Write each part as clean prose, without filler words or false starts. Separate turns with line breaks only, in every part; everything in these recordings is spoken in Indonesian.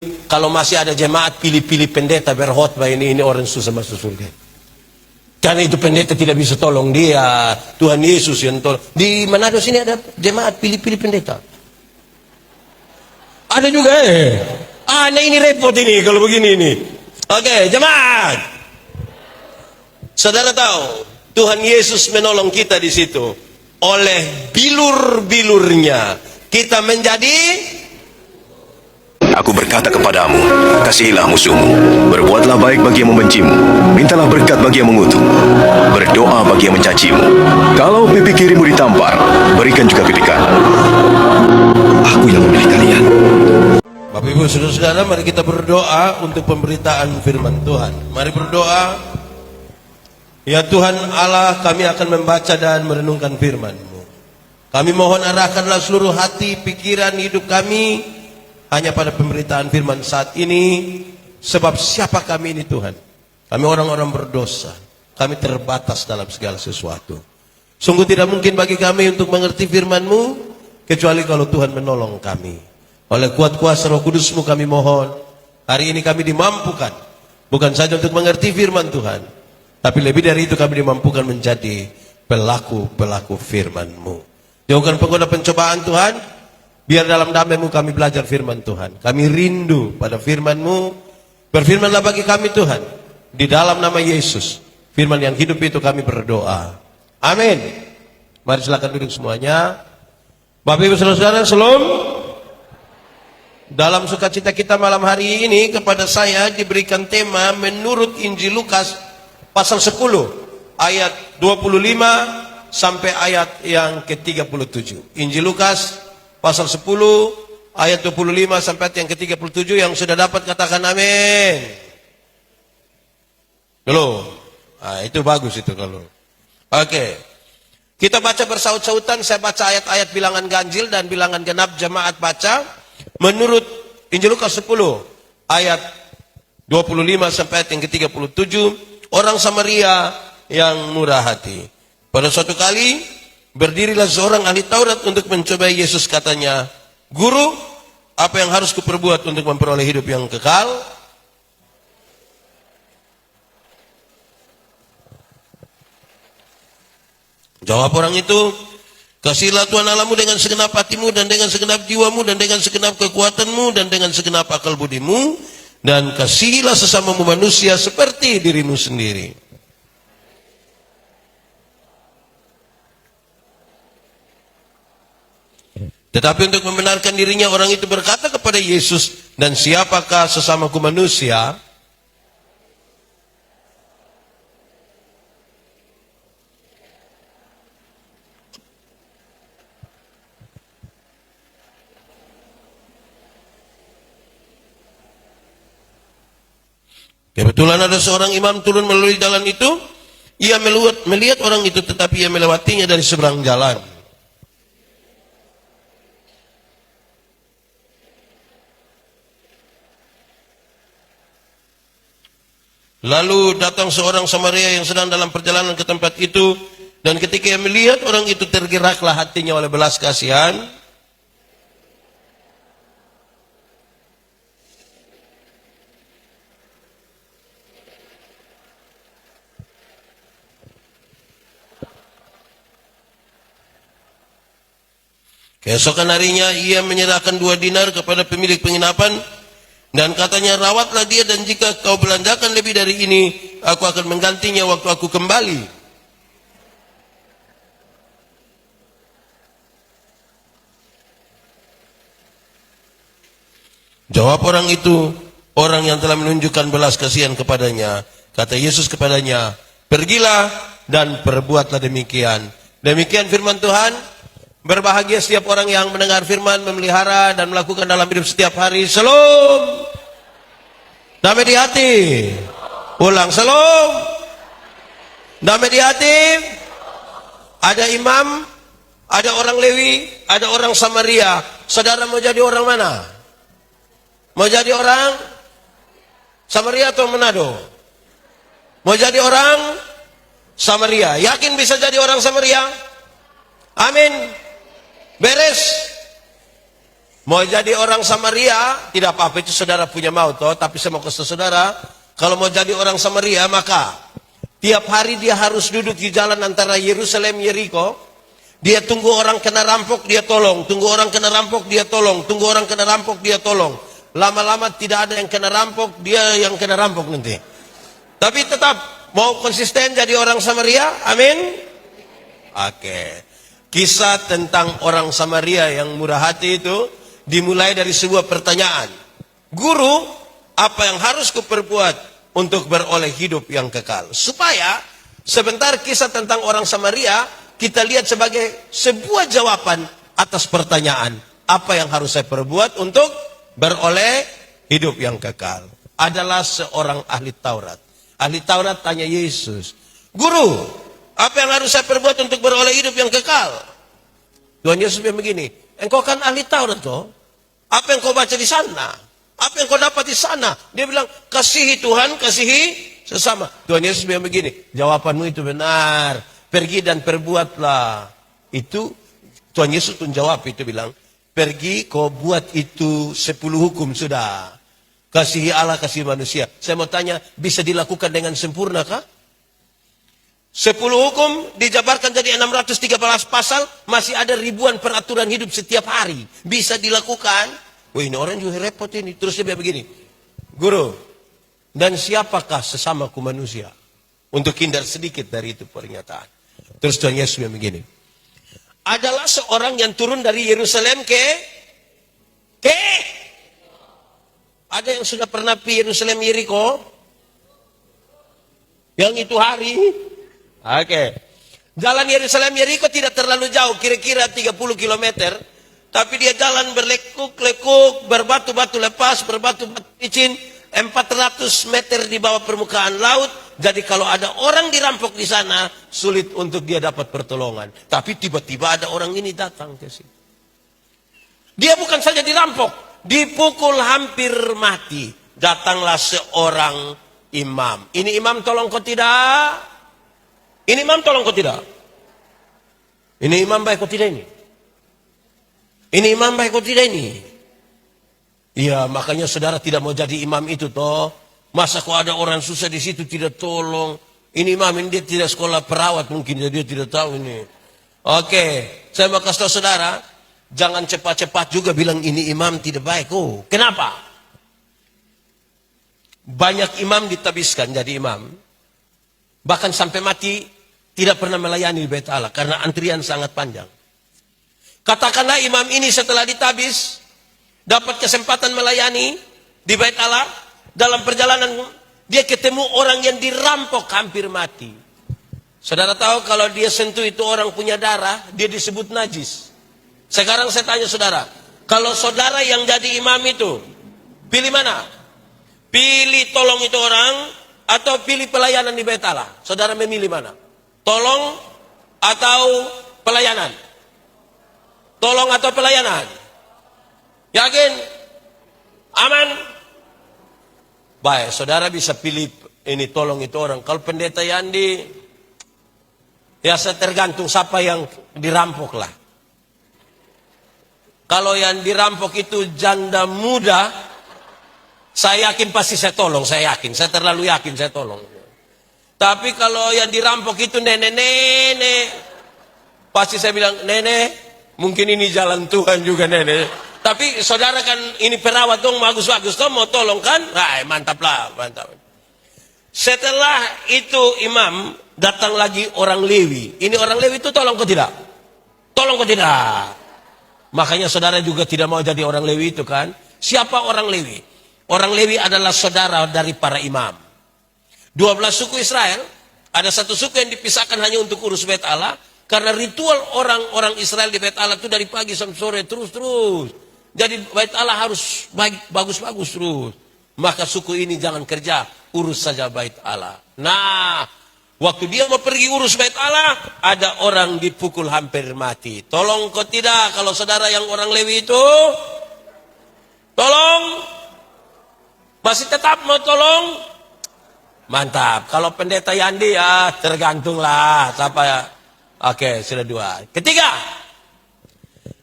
Kalau masih ada jemaat pilih-pilih pendeta berkhotbah ini orang susah masuk surga. Karena itu pendeta tidak bisa tolong dia, Tuhan Yesus yang tolong. Di Manado sini ada jemaat pilih-pilih pendeta. Ada juga nah ini repot ini kalau begini ini. Oke, jemaat. Saudara tahu, Tuhan Yesus menolong kita di situ. Oleh bilur-bilurnya kita menjadi.
Aku berkata kepadamu, kasihilah musuhmu, berbuatlah baik bagi yang membencimu, mintalah berkat bagi yang mengutuk, berdoa bagi yang mencacimu. Kalau pipi kirimu ditampar, berikan juga pipi kanan. Aku yang memilih kalian.
Bapak Ibu Saudara-saudara, mari kita berdoa untuk pemberitaan firman Tuhan. Mari berdoa. Ya Tuhan Allah, kami akan membaca dan merenungkan firman-Mu. Kami mohon arahkanlah seluruh hati, pikiran, hidup kami hanya pada pemberitaan firman saat ini. Sebab siapa kami ini Tuhan? Kami orang-orang berdosa. Kami terbatas dalam segala sesuatu. Sungguh tidak mungkin bagi kami untuk mengerti firman-Mu kecuali kalau Tuhan menolong kami. Oleh kuat kuasa Roh Kudus-Mu kami mohon, hari ini kami dimampukan bukan saja untuk mengerti firman Tuhan, tapi lebih dari itu kami dimampukan menjadi pelaku-pelaku firman-Mu. Jauhkan penggoda pencobaan Tuhan. Biar dalam damai-Mu kami belajar firman Tuhan. Kami rindu pada firman-Mu. Berfirmanlah bagi kami Tuhan. Di dalam nama Yesus. Firman yang hidup itu kami berdoa. Amin. Mari silakan duduk semuanya. Bapak Ibu Saudara-saudara, shalom. Dalam sukacita kita malam hari ini kepada saya diberikan tema menurut Injil Lukas pasal 10 ayat 25 sampai ayat yang ke-37. Injil Lukas pasal 10 ayat 25 sampai ayat yang ke-37. Yang sudah dapat katakan amin. Halo. Itu bagus itu kalau. Oke. Kita baca bersaut-sautan. Saya baca ayat-ayat bilangan ganjil dan bilangan genap, jemaat baca. Menurut Injil Lukas 10 ayat 25 sampai ayat yang ke-37, orang Samaria yang murah hati. Pada suatu kali berdirilah seorang ahli Taurat untuk mencobai Yesus, katanya, "Guru, apa yang harus kuperbuat untuk memperoleh hidup yang kekal?" Jawab orang itu, "Kasihilah Tuhan Allahmu dengan segenap hatimu dan dengan segenap jiwamu dan dengan segenap kekuatanmu dan dengan segenap akal budimu, dan kasihilah sesamamu manusia seperti dirimu sendiri." Tetapi untuk membenarkan dirinya, orang itu berkata kepada Yesus, "Dan siapakah sesamaku manusia?" Kebetulan ada seorang imam turun melalui jalan itu. Ia melihat orang itu, tetapi ia melewatinya dari seberang jalan. Lalu datang seorang Samaria yang sedang dalam perjalanan ke tempat itu, dan ketika ia melihat orang itu, tergeraklah hatinya oleh belas kasihan. Keesokan harinya ia menyerahkan 2 dinar kepada pemilik penginapan dan katanya, "Rawatlah dia, dan jika kau belanjakan lebih dari ini, aku akan menggantinya waktu aku kembali." Jawab orang itu, orang yang telah menunjukkan belas kasihan kepadanya. Kata Yesus kepadanya, "Pergilah dan perbuatlah demikian." Demikian firman Tuhan. Berbahagia setiap orang yang mendengar firman, memelihara dan melakukan dalam hidup setiap hari. Shalom. Damai di hati. Ulang, shalom. Damai di hati. Ada imam, ada orang Lewi, ada orang Samaria. Saudara mau jadi orang mana? Mau jadi orang Samaria atau Manado? Mau jadi orang Samaria. Yakin bisa jadi orang Samaria? Amin. Beres. Mau jadi orang Samaria, tidak apa-apa, itu saudara punya mau toh. Tapi saya mau kasih saudara, kalau mau jadi orang Samaria, maka tiap hari dia harus duduk di jalan antara Yerusalem, Yeriko. Dia tunggu orang kena rampok, dia tolong. Tunggu orang kena rampok, dia tolong. Tunggu orang kena rampok, dia tolong. Lama-lama tidak ada yang kena rampok, dia yang kena rampok nanti. Tapi tetap mau konsisten jadi orang Samaria, amin. Oke. Kisah tentang orang Samaria yang murah hati itu dimulai dari sebuah pertanyaan. Guru, apa yang harus kuperbuat untuk beroleh hidup yang kekal? Supaya sebentar kisah tentang orang Samaria kita lihat sebagai sebuah jawaban atas pertanyaan. Apa yang harus saya perbuat untuk beroleh hidup yang kekal? Adalah seorang ahli Taurat. Ahli Taurat tanya Yesus, Guru, apa yang harus saya perbuat untuk beroleh hidup yang kekal? Tuhan Yesus bilang begini, engkau kan ahli Taurat toh? Apa yang kau baca di sana? Apa yang kau dapat di sana? Dia bilang, kasihi Tuhan, kasihi sesama. Tuhan Yesus bilang begini, jawabanmu itu benar. Pergi dan perbuatlah. Itu Tuhan Yesus pun jawab itu bilang, pergi kau buat itu 10 hukum sudah. Kasihi Allah, kasihi manusia. Saya mau tanya, bisa dilakukan dengan sempurna kah? 10 hukum dijabarkan jadi 613 pasal, masih ada ribuan peraturan hidup setiap hari. Bisa dilakukan. Wah, ini orang juga repot ini. Terus dia bilang begini, Guru, dan siapakah sesamaku manusia? Untuk hindar sedikit dari itu pernyataan. Terus Tuhan Yesus bilang begini, adalah seorang yang turun dari Yerusalem ke ada yang sudah pernah pergi Yerusalem Yeriko? Yang itu hari? Oke. Jalan Yerusalem Yeriko tidak terlalu jauh, kira-kira 30 km. Tapi dia jalan berlekuk-lekuk, berbatu-batu lepas, berbatu-batu licin, 400 meter di bawah permukaan laut. Jadi kalau ada orang dirampok di sana, sulit untuk dia dapat pertolongan. Tapi tiba-tiba ada orang ini datang ke sini. Dia bukan saja dirampok, dipukul hampir mati. Datanglah seorang imam. Ini imam tolong kau tidak? Ini imam tolong kau tidak? Ini imam baik kau tidak ini? Ini imam baik kau tidak ini? Iya, makanya saudara tidak mau jadi imam itu toh. Masa kok ada orang susah di situ tidak tolong? Ini imam ini dia tidak sekolah perawat mungkin, jadi dia tidak tahu ini. Oke, saya mau kasih tahu saudara, jangan cepat-cepat juga bilang ini imam tidak baik. Oh, kenapa? Banyak imam ditabiskan jadi imam, bahkan sampai mati tidak pernah melayani di Bait Allah karena antrian sangat panjang. Katakanlah imam ini setelah ditabis dapat kesempatan melayani di Bait Allah, dalam perjalanan dia ketemu orang yang dirampok hampir mati. Saudara tahu kalau dia sentuh itu orang punya darah, dia disebut najis. Sekarang saya tanya saudara, kalau saudara yang jadi imam itu, pilih mana? Pilih tolong itu orang atau pilih pelayanan di Bait Allah? Saudara memilih mana? Tolong atau pelayanan? Tolong atau pelayanan? Yakin? Aman? Baik, saudara bisa pilih ini tolong itu orang. Kalau pendeta Yandi, ya tergantung siapa yang dirampok lah. Kalau yang dirampok itu janda muda, saya yakin pasti saya tolong, saya yakin. Saya terlalu yakin saya tolong. Tapi kalau yang dirampok itu nenek-nenek, pasti saya bilang, nenek, mungkin ini jalan Tuhan juga nenek. Tapi saudara kan ini perawat dong, bagus-bagus toh mau tolong kan? Nah, mantap lah, mantap. Setelah itu imam, datang lagi orang Lewi. Ini orang Lewi itu tolong kok tidak? Tolong kok tidak? Makanya saudara juga tidak mau jadi orang Lewi itu kan? Siapa orang Lewi? Orang Lewi adalah saudara dari para imam. 12 suku Israel, ada satu suku yang dipisahkan hanya untuk urus Bait Allah. Karena ritual orang-orang Israel di Bait Allah itu dari pagi sampai sore terus-terus. Jadi Bait Allah harus bagus-bagus terus. Maka suku ini jangan kerja, urus saja Bait Allah. Nah, waktu dia mau pergi urus Bait Allah, ada orang dipukul hampir mati. Tolong kok tidak kalau saudara yang orang Lewi itu? Tolong? Masih tetap mau tolong? Mantap. Kalau pendeta Yandi ya tergantunglah. Siapa ya? Oke, sudah 2. Ketiga.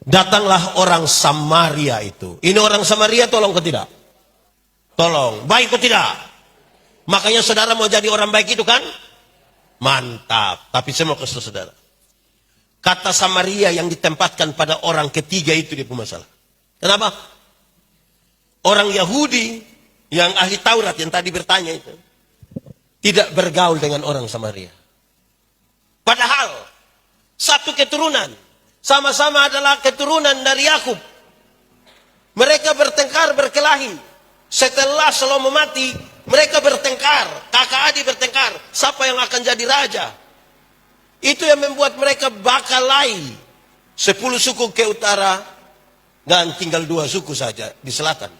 Datanglah orang Samaria itu. Ini orang Samaria tolong ke tidak? Tolong. Baik ke tidak? Makanya saudara mau jadi orang baik itu kan? Mantap. Tapi saya mau kasih saudara. Kata Samaria yang ditempatkan pada orang ketiga itu dia punya masalah. Kenapa? Orang Yahudi yang ahli Taurat yang tadi bertanya itu tidak bergaul dengan orang Samaria. Padahal satu keturunan, sama-sama adalah keturunan dari Yakub. Mereka bertengkar, berkelahi. Setelah Salomo mati, mereka bertengkar, kakak adik bertengkar, siapa yang akan jadi raja. Itu yang membuat mereka bakalai 10 suku ke utara dan tinggal 2 suku saja di selatan.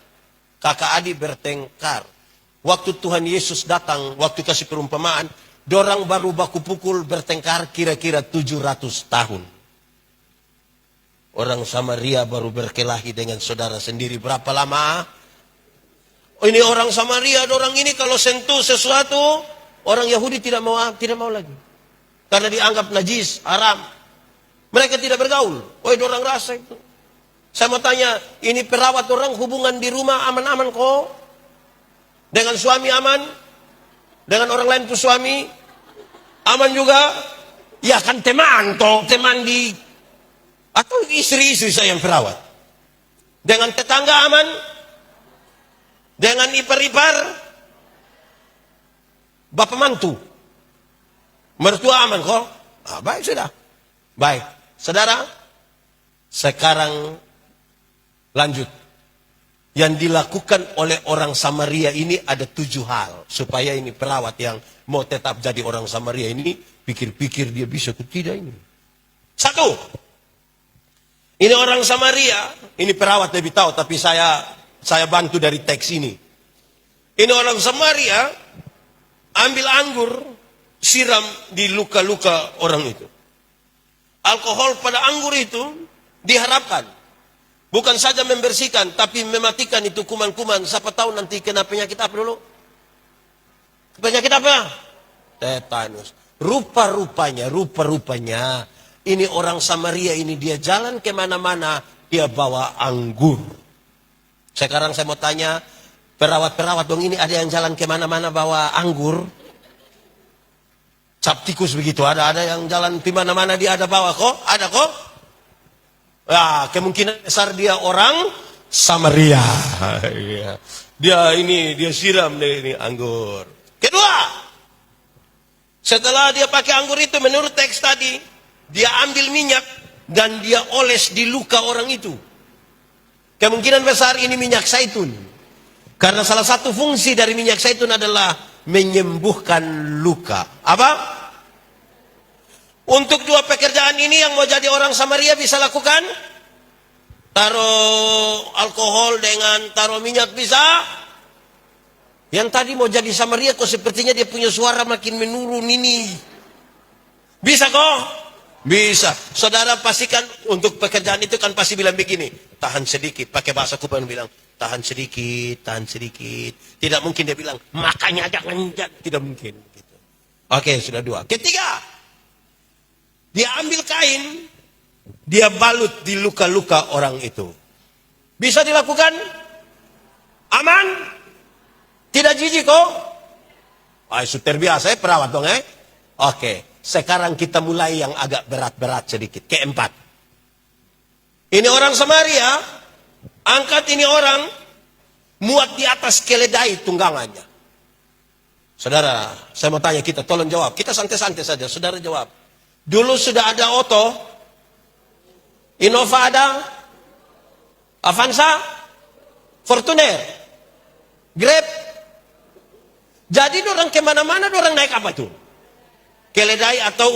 Kakak adik bertengkar. Waktu Tuhan Yesus datang, waktu kasih perumpamaan, dorang baru baku pukul bertengkar kira-kira 700 tahun. Orang Samaria baru berkelahi dengan saudara sendiri berapa lama? Oh, ini orang Samaria, orang ini kalau sentuh sesuatu, orang Yahudi tidak mau lagi. Karena dianggap najis, haram. Mereka tidak bergaul. Oh, orang rasa itu. Saya mau tanya, ini perawat orang hubungan di rumah aman-aman kok? Dengan suami aman? Dengan orang lain tuh suami aman juga? Ya kan teman toh, teman di atau istri-istri saya yang perawat. Dengan tetangga aman? Dengan ipar-ipar? Bapak mantu? Mertua aman kok? Ah, baik sudah. Baik. Saudara, sekarang lanjut. Yang dilakukan oleh orang Samaria ini ada 7 hal. Supaya ini perawat yang mau tetap jadi orang Samaria ini pikir-pikir dia bisa ke tidak ini. 1. Ini orang Samaria, ini perawat lebih tahu tapi saya bantu dari teks ini. Ini orang Samaria ambil anggur, siram di luka-luka orang itu. Alkohol pada anggur itu diharapkan bukan saja membersihkan, tapi mematikan itu kuman-kuman. Siapa tahu nanti kena penyakit apa dulu? Penyakit apa? Tetanus. Rupa-rupanya, ini orang Samaria ini dia jalan kemana-mana, dia bawa anggur. Sekarang saya mau tanya, perawat-perawat dong ini ada yang jalan kemana-mana bawa anggur? Cap tikus begitu, ada yang jalan kemana-mana dia ada bawa kok? Ada kok? Ya, kemungkinan besar dia orang Samaria. Dia siram ini anggur. Kedua, setelah dia pakai anggur itu menurut teks tadi, dia ambil minyak dan dia oles di luka orang itu. Kemungkinan besar ini minyak zaitun. Karena salah satu fungsi dari minyak zaitun adalah menyembuhkan luka. Apa? Untuk 2 pekerjaan ini yang mau jadi orang Samaria bisa lakukan. Taruh alkohol dengan taruh minyak bisa. Yang tadi mau jadi Samaria kok sepertinya dia punya suara makin menurun ini. Bisa kok? Bisa. Saudara pastikan untuk pekerjaan itu kan pasti bilang begini. Tahan sedikit. Pakai bahasa Kuban bilang. Tahan sedikit, tahan sedikit. Tidak mungkin dia bilang. Makanya jangan. Tidak mungkin. Gitu. Oke, sudah 2. Ketiga. Dia ambil kain, dia balut di luka-luka orang itu. Bisa dilakukan? Aman? Tidak jijik kok? Itu terbiasa ya perawat dong ya. Oke, sekarang kita mulai yang agak berat-berat sedikit. Keempat. Ini orang Samaria, angkat ini orang, muat di atas keledai tunggangannya. Saudara, saya mau tanya kita, tolong jawab. Kita santai-santai saja, saudara jawab. Dulu sudah ada Otto, Innova ada, Avanza, Fortuner, Grab. Jadi orang kemana-mana orang naik apa tuh? Keledai atau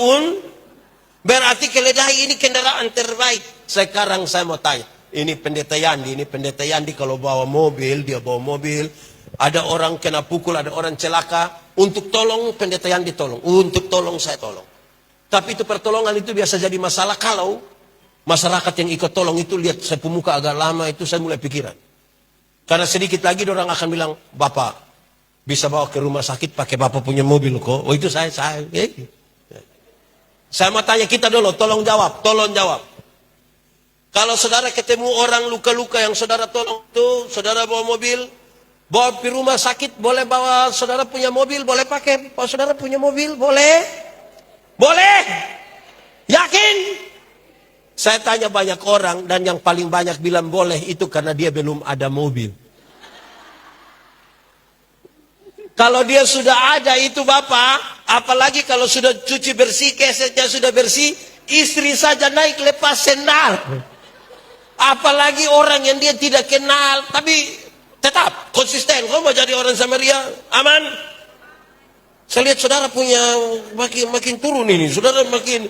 berarti keledai ini kendaraan terbaik. Sekarang saya mau tanya, ini pendeta Yandi kalau bawa mobil, dia bawa mobil. Ada orang kena pukul, ada orang celaka. Untuk tolong pendeta Yandi tolong, untuk tolong saya tolong. Tapi itu pertolongan itu biasa jadi masalah kalau masyarakat yang ikut tolong itu lihat saya pemuka agak lama itu saya mulai pikiran. Karena sedikit lagi orang akan bilang, Bapak bisa bawa ke rumah sakit pakai Bapak punya mobil kok. Oh itu saya. Saya mau tanya kita dulu, tolong jawab. Kalau saudara ketemu orang luka-luka yang saudara tolong itu, saudara bawa mobil, bawa ke rumah sakit, boleh bawa saudara punya mobil, boleh pakai. Bawa saudara punya mobil, boleh? Boleh? Yakin? Saya tanya banyak orang dan yang paling banyak bilang boleh itu karena dia belum ada mobil. Kalau dia sudah ada itu Bapak, apalagi kalau sudah cuci bersih, kesetnya sudah bersih, istri saja naik lepas sendal. Apalagi orang yang dia tidak kenal, tapi tetap konsisten. Kau mau jadi orang Samaria, aman? Saya lihat saudara punya makin turun ini. Saudara makin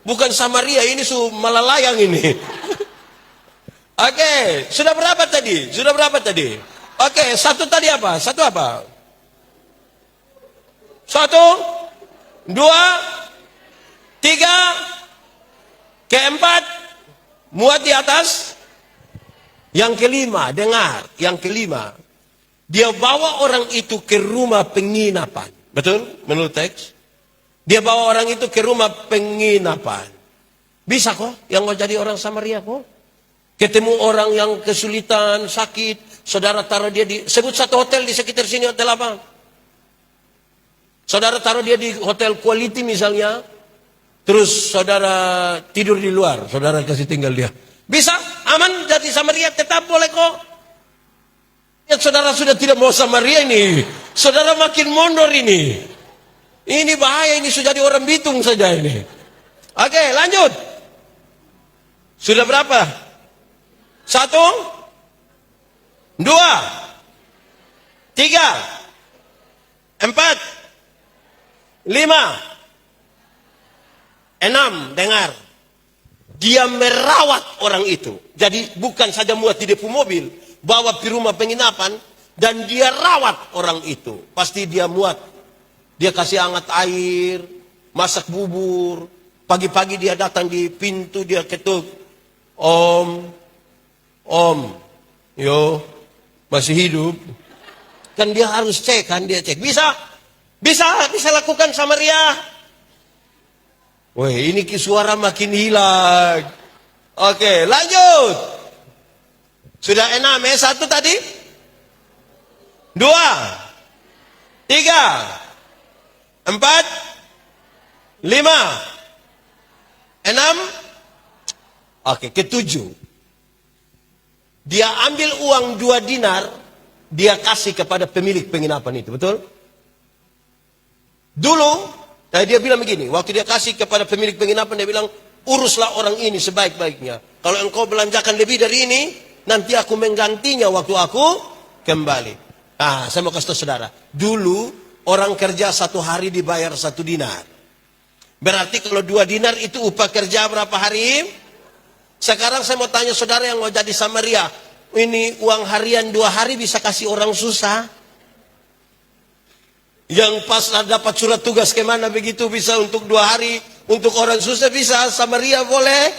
bukan Samaria, ini malah layang ini. Oke, sudah berapa tadi? Sudah berapa tadi? Oke, satu tadi apa? Satu apa? Satu, dua, tiga, keempat, muat di atas. Yang kelima, dengar. Yang kelima, dia bawa orang itu ke rumah penginapan. Betul? Menurut teks. Dia bawa orang itu ke rumah penginapan. Bisa kok yang mau jadi orang Samaria kok. Ketemu orang yang kesulitan, sakit, saudara taruh dia di, sebut satu hotel di sekitar sini, hotel apa? Saudara taruh dia di hotel quality misalnya, terus saudara tidur di luar, saudara kasih tinggal dia. Bisa, aman jadi Samaria, tetap boleh kok. Ya, saudara sudah tidak mau Samaria ini, saudara makin mundur ini. Ini bahaya, ini sudah jadi orang Bitung saja ini. Oke, lanjut. Sudah berapa? Satu, dua, tiga, empat, lima, enam. Dengar, dia merawat orang itu. Jadi bukan saja muat di depo mobil, bawa ke rumah penginapan, dan dia rawat orang itu. Pasti dia muat. Dia kasih hangat air, masak bubur. Pagi-pagi dia datang di pintu, dia ketuk. Om, yo, masih hidup. Kan dia harus cek, kan dia cek. Bisa lakukan Samaria. Weh, ini suara makin hilang. Oke, lanjut. Sudah 6 ya, satu tadi. 2, 3, 4, 5, 6. Oke, ketujuh. Dia ambil uang 2 dinar, dia kasih kepada pemilik penginapan itu, betul? Dulu, dia bilang begini, waktu dia kasih kepada pemilik penginapan, dia bilang, uruslah orang ini sebaik-baiknya. Kalau engkau belanjakan lebih dari ini, nanti aku menggantinya waktu aku kembali. Saya mau kasih tahu saudara, dulu orang kerja 1 hari dibayar 1 dinar. Berarti kalau 2 dinar itu upah kerja berapa hari? Sekarang saya mau tanya saudara yang mau jadi Samaria, ini uang harian 2 hari bisa kasih orang susah? Yang pas dapat surat tugas kemana begitu bisa untuk 2 hari, untuk orang susah bisa, Samaria boleh?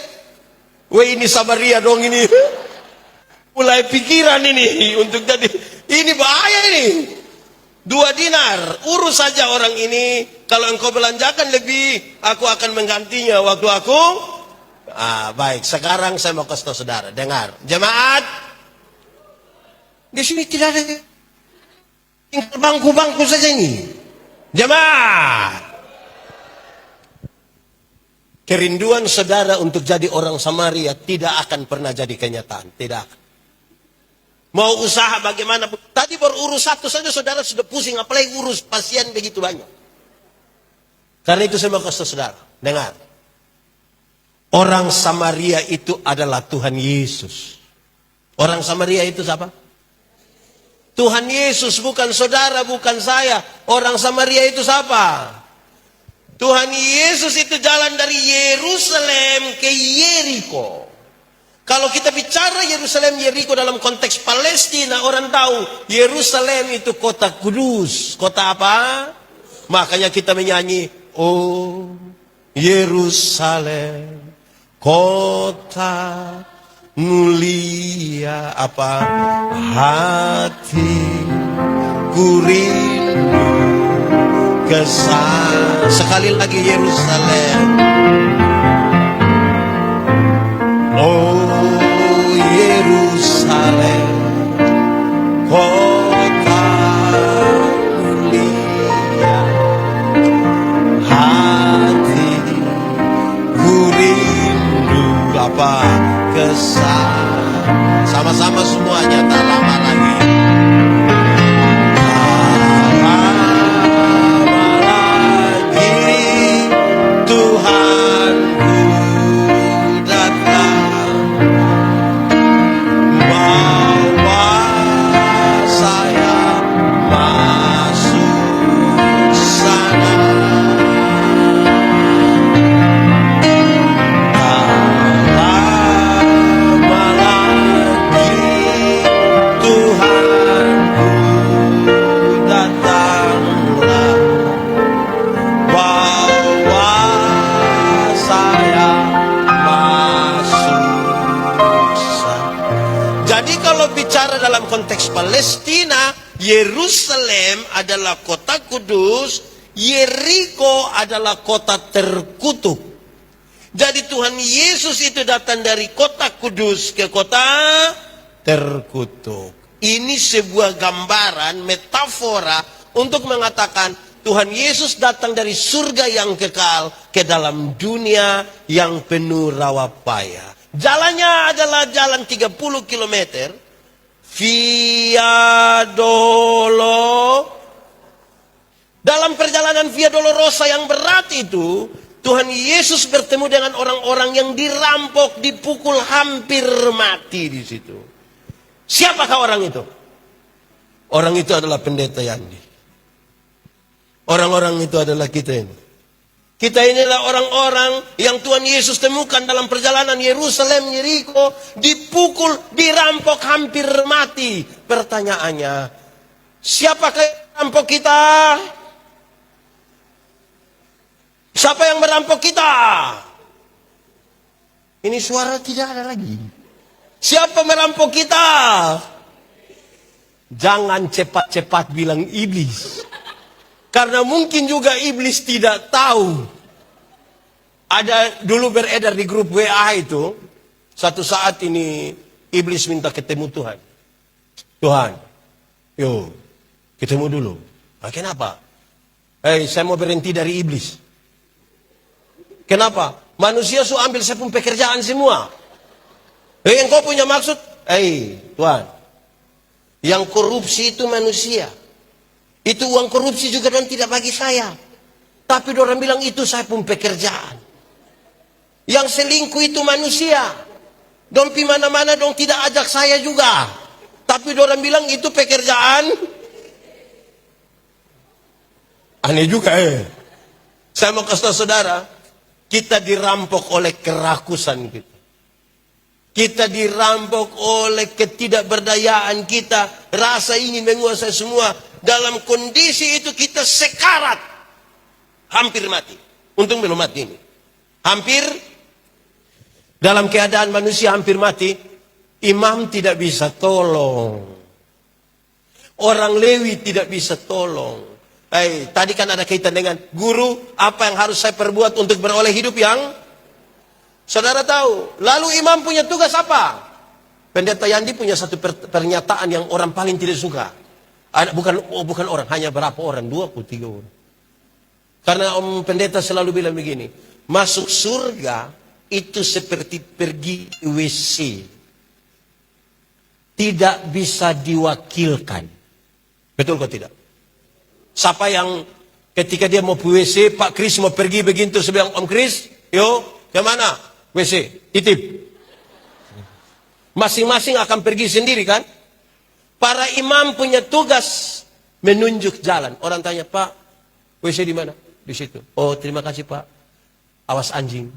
Weh, ini Samaria dong ini. Mulai pikiran ini untuk jadi, ini bahaya ini. 2 dinar, urus saja orang ini. Kalau engkau belanjakan lebih, aku akan menggantinya waktu aku. Baik, sekarang saya mau kasih tahu saudara, dengar, jemaat. Di sini tidak ada bangku-bangku saja ini. Jemaat. Kerinduan saudara untuk jadi orang Samaria tidak akan pernah jadi kenyataan, tidak akan. Mau usaha bagaimana, tadi baru urus 1 saja saudara sudah pusing, apalagi urus pasien begitu banyak. Karena itu saya mau kasih tahu saudara, dengar. Orang Samaria itu adalah Tuhan Yesus. Orang Samaria itu siapa? Tuhan Yesus, bukan saudara, bukan saya. Orang Samaria itu siapa? Tuhan Yesus itu jalan dari Yerusalem ke Yeriko. Kalau kita bicara Yerusalem, Yeriko dalam konteks Palestina, orang tahu Yerusalem itu kota kudus. Kota apa? Makanya kita menyanyi, oh Yerusalem, kota mulia, apa hati ku rindu kesana. Sekali lagi Yerusalem, oh Yerusalem, kota mulia, hati ku rindu apa kesal. Sama-sama semuanya, tak lama lagi. Dalam konteks Palestina, Yerusalem adalah kota kudus, Yeriko adalah kota terkutuk. Jadi Tuhan Yesus itu datang dari kota kudus ke kota terkutuk. Ini sebuah gambaran, metafora untuk mengatakan Tuhan Yesus datang dari surga yang kekal ke dalam dunia yang penuh rawa payah. Jalannya adalah jalan 30 kilometer. Via Dolo. Dalam perjalanan Via Dolorosa yang berat itu, Tuhan Yesus bertemu dengan orang-orang yang dirampok, dipukul hampir mati di situ. Siapakah orang itu? Orang itu adalah pendeta Yandi. Orang-orang itu adalah kita ini. Kita inilah orang-orang yang Tuhan Yesus temukan dalam perjalanan Yerusalem, Yeriko, dipukul, dirampok, hampir mati. Pertanyaannya, siapakah yang merampok kita? Siapa yang merampok kita? Ini suara tidak ada lagi. Siapa merampok kita? Jangan cepat-cepat bilang iblis. Karena mungkin juga iblis tidak tahu. Ada dulu beredar di grup WA itu, satu saat ini iblis minta ketemu Tuhan. Tuhan, yuk ketemu dulu. Nah, kenapa? Saya mau berhenti dari iblis. Kenapa? Manusia su ambil saya pun pekerjaan semua. Yang kau punya maksud? Tuhan, yang korupsi itu manusia. Itu uang korupsi juga dan tidak bagi saya. Tapi orang bilang itu saya pun pekerjaan. Yang selingkuh itu manusia. Dong pi mana-mana dong tidak ajak saya juga. Tapi orang bilang itu pekerjaan. Aneh juga Saya mau kasih tahu saudara, kita dirampok oleh kerakusan kita. Kita dirampok oleh ketidakberdayaan kita. Rasa ingin menguasai semua. Dalam kondisi itu kita sekarat. Hampir mati. Untung belum mati ini. Hampir. Dalam keadaan manusia hampir mati. Imam tidak bisa tolong. Orang Lewi tidak bisa tolong. Tadi kan ada kaitan dengan guru. Apa yang harus saya perbuat untuk beroleh hidup yang saudara tahu. Lalu imam punya tugas apa? Pendeta Yandi punya satu pernyataan yang orang paling tidak suka. Bukan orang, hanya berapa orang? 23 orang. Karena om pendeta selalu bilang begini, masuk surga itu seperti pergi WC. Tidak bisa diwakilkan. Betul kok tidak? Siapa yang ketika dia mau WC, Pak Kris mau pergi begitu, saya bilang, Om Kris, yuk, kemana? WC, titip. Masing-masing akan pergi sendiri kan? Para imam punya tugas menunjuk jalan. Orang tanya, Pak, WC di mana? Di situ. Oh, terima kasih Pak. Awas anjing.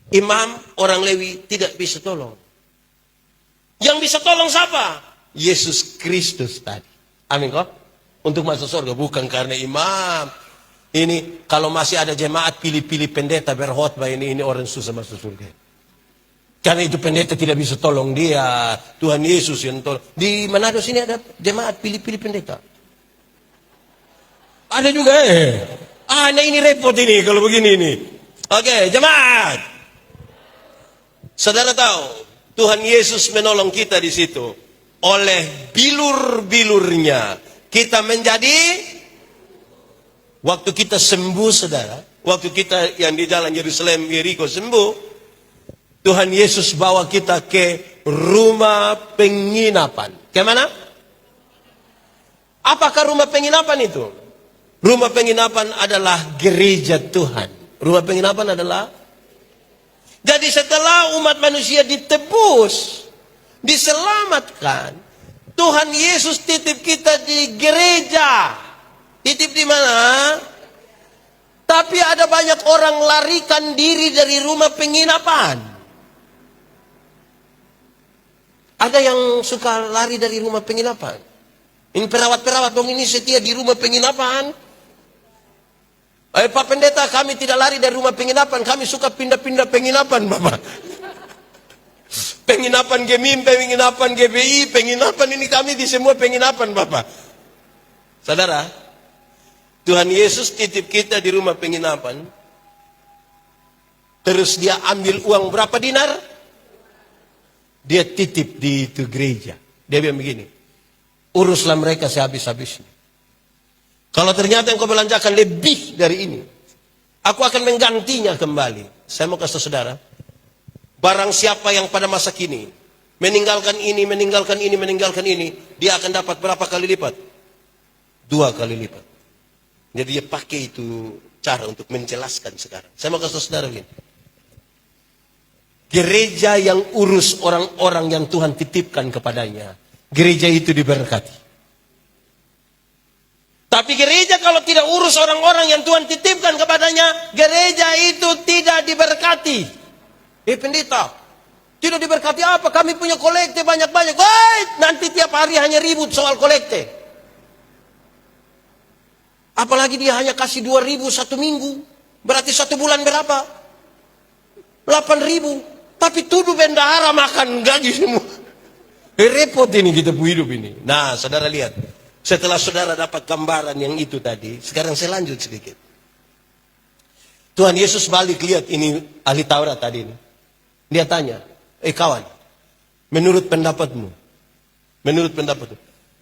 Imam, orang Lewi tidak bisa tolong. Yang bisa tolong siapa? Yesus Kristus tadi. Amin kok? Untuk masuk surga. Bukan karena imam. Ini kalau masih ada jemaat pilih-pilih pendeta berkhotbah ini orang susah masuk surga. Karena itu pendeta tidak bisa tolong dia. Tuhan Yesus yang tolong. Di Manado sini ada jemaat pilih-pilih pendeta. Ada juga nah ini repot ini kalau begini ini. Oke, jemaat. Saudara tahu, Tuhan Yesus menolong kita di situ. Oleh bilur-bilurnya kita menjadi, waktu kita sembuh saudara, waktu kita yang di jalan Yerusalem Yeriko sembuh, Tuhan Yesus bawa kita ke rumah penginapan. Kemana? Apakah rumah penginapan itu? Rumah penginapan adalah gereja Tuhan. Rumah penginapan adalah, jadi setelah umat manusia ditebus, diselamatkan, Tuhan Yesus titip kita di gereja. Titip di mana? Tapi ada banyak orang larikan diri dari rumah penginapan. Ada yang suka lari dari rumah penginapan. Ini perawat-perawat dong, ini setia di rumah penginapan. Pak Pendeta, kami tidak lari dari rumah penginapan, kami suka pindah-pindah penginapan, Bapak. Penginapan Gemim, penginapan GBI, penginapan ini kami di semua penginapan, Bapak. Saudara, Tuhan Yesus titip kita di rumah penginapan. Terus dia ambil uang berapa dinar? Dia titip di itu gereja. Dia bilang begini, uruslah mereka sehabis-habisnya. Kalau ternyata yang kau belanjakan lebih dari ini, aku akan menggantinya kembali. Saya mau kasih saudara, barang siapa yang pada masa kini meninggalkan ini, meninggalkan ini, meninggalkan ini, dia akan dapat berapa kali lipat? 2 kali lipat. Jadi dia pakai itu cara untuk menjelaskan sekarang. Saya mau kasih saudara begini, gereja yang urus orang-orang yang Tuhan titipkan kepadanya, gereja itu diberkati. Tapi gereja kalau tidak urus orang-orang yang Tuhan titipkan kepadanya, gereja itu tidak diberkati. Pendeta, tidak diberkati apa? Kami punya kolekte banyak-banyak. Nanti tiap hari hanya ribut soal kolekte. Apalagi dia hanya kasih 2.000 satu minggu. Berarti 1 bulan berapa? 8.000. Tapi tuduh bendahara makan gaji semua. Repot ini kita hidup ini. Nah, saudara lihat. Setelah saudara dapat gambaran yang itu tadi, sekarang saya lanjut sedikit. Tuhan Yesus balik lihat ini ahli Taurat tadi ini. Dia tanya, kawan, menurut pendapatmu,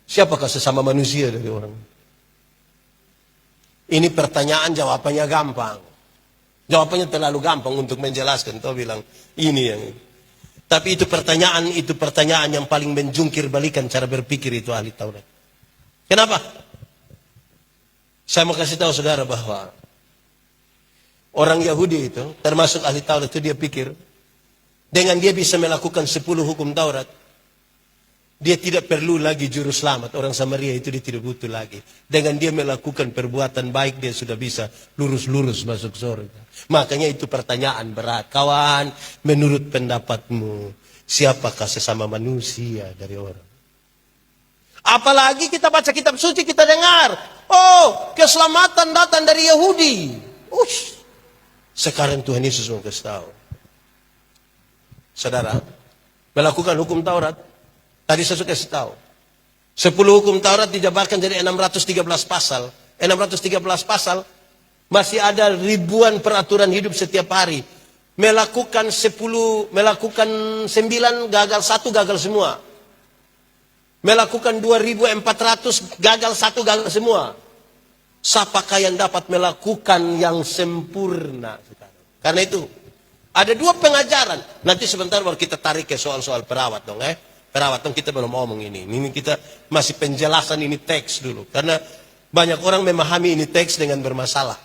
siapakah sesama manusia dari orang? Ini pertanyaan, jawabannya gampang. Jawabannya terlalu gampang untuk menjelaskan. Tahu bilang, ini yang ini. Tapi itu pertanyaan yang paling menjungkir balikan cara berpikir itu ahli Taurat. Kenapa? Saya mau kasih tahu saudara bahwa orang Yahudi itu, termasuk ahli Taurat itu, dia pikir dengan dia bisa melakukan 10 hukum Taurat, dia tidak perlu lagi juru selamat. Orang Samaria itu dia tidak butuh lagi. Dengan dia melakukan perbuatan baik, dia sudah bisa lurus-lurus masuk surga. Makanya itu pertanyaan berat. Kawan, menurut pendapatmu, siapakah sesama manusia dari orang? Apalagi kita baca kitab suci, kita dengar, keselamatan datang dari Yahudi. Sekarang Tuhan Yesus mau kasih tahu. Saudara, melakukan hukum Taurat, tadi saya sudah kasih tahu. 10 hukum Taurat dijabarkan jadi 613 pasal. 613 pasal, masih ada ribuan peraturan hidup setiap hari. Melakukan 9 gagal, 1 gagal semua. Melakukan 2.400 gagal, 1 gagal semua. Siapakah yang dapat melakukan yang sempurna sekarang? Karena itu ada 2 pengajaran. Nanti sebentar baru kita tarik ke soal-soal perawat dong. Perawat dong, kita belum ngomong ini. Ini kita masih penjelasan ini teks dulu. Karena banyak orang memahami ini teks dengan bermasalah.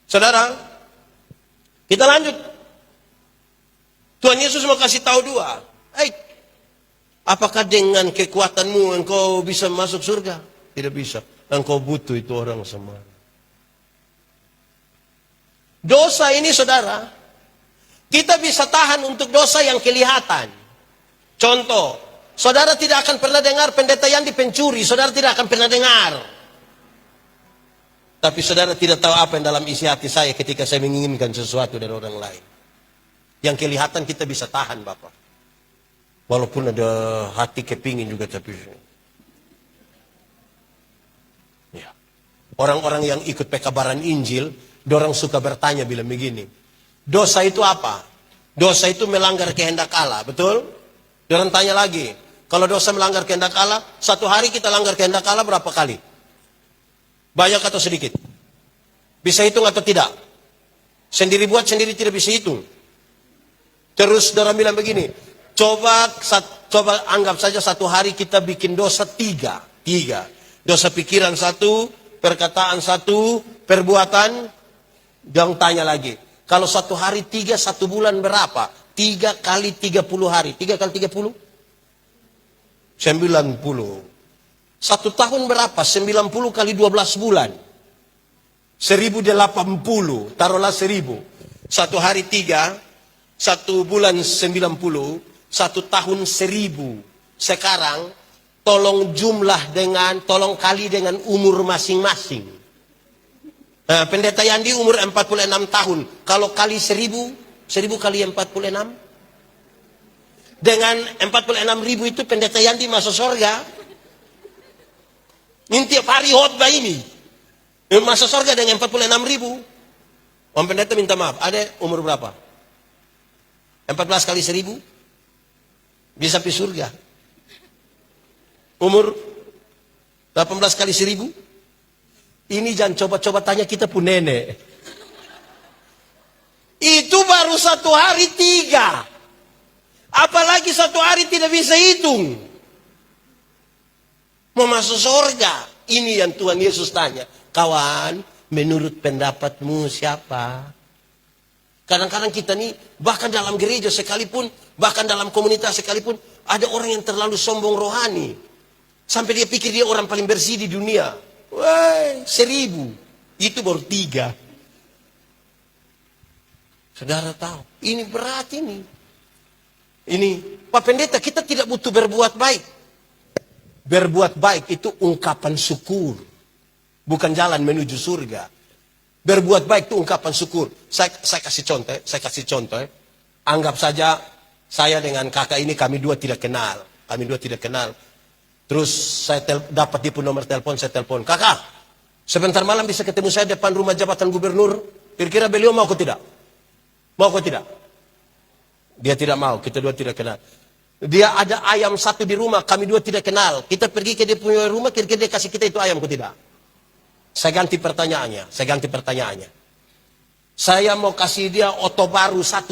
Saudara, kita lanjut. Tuhan Yesus mau kasih tahu 2. Apakah dengan kekuatanmu engkau bisa masuk surga? Tidak bisa. Engkau butuh itu orang semua. Dosa ini saudara, kita bisa tahan untuk dosa yang kelihatan. Contoh, saudara tidak akan pernah dengar pendeta yang dipencuri. Saudara tidak akan pernah dengar. Tapi saudara tidak tahu apa yang dalam isi hati saya ketika saya menginginkan sesuatu dari orang lain. Yang kelihatan kita bisa tahan, Bapak. Walaupun ada hati kepingin juga, tapi ya. Orang-orang yang ikut pekabaran Injil, dorang suka bertanya bilang begini, dosa itu apa? Dosa itu melanggar kehendak Allah, betul? Jangan tanya lagi. Kalau dosa melanggar kehendak Allah, satu hari kita langgar kehendak Allah berapa kali? Banyak atau sedikit? Bisa hitung atau tidak? Sendiri buat, sendiri tidak bisa hitung. Terus saudara bilang begini, coba anggap saja satu hari kita bikin dosa tiga. Dosa pikiran satu, perkataan satu, perbuatan. Jangan tanya lagi. Kalau satu hari tiga, satu bulan berapa? 3 kali 30 hari. 3 kali 30? 90. Satu tahun berapa? 90 kali 12 bulan. 1080. Taruhlah 1000. Satu hari 3, satu bulan 90, satu tahun 1000. Sekarang, tolong kali dengan umur masing-masing. Nah, Pendeta Yandi umur 46 tahun. Kalau kali 1000 kali 46. Dengan 46.000 itu Pendeta Yandi masuk surga. Ini tiap hari khotbah ini. Masuk surga dengan 46.000. Om Pendeta minta maaf, ada umur berapa? 14 kali 1000? Bisa pergi surga. Umur 18 kali 1000? Ini jangan coba-coba tanya kita pun nenek. Itu baru satu hari 3. Apalagi satu hari tidak bisa hitung. Mau masuk surga. Ini yang Tuhan Yesus tanya. Kawan, menurut pendapatmu siapa? Kadang-kadang kita nih, bahkan dalam gereja sekalipun, bahkan dalam komunitas sekalipun, ada orang yang terlalu sombong rohani. Sampai dia pikir dia orang paling bersih di dunia. Wah, 1000. Itu baru 3. Saudara tahu, ini berat ini. Ini, Pak Pendeta, kita tidak butuh berbuat baik. Berbuat baik itu ungkapan syukur. Bukan jalan menuju surga. Berbuat baik itu ungkapan syukur. Saya kasih contoh. Anggap saja saya dengan kakak ini kami dua tidak kenal. Terus saya dapat dia pun nomor telepon, saya telepon. Kakak, sebentar malam bisa ketemu saya depan rumah jabatan gubernur. Kira-kira beliau mau atau tidak? Mau atau tidak? Dia tidak mau, kita dua tidak kenal. Dia ada ayam satu di rumah, kami dua tidak kenal. Kita pergi ke dia punya rumah, kira-kira dia kasih kita itu ayam atau tidak? Saya ganti pertanyaannya. Saya mau kasih dia oto baru 10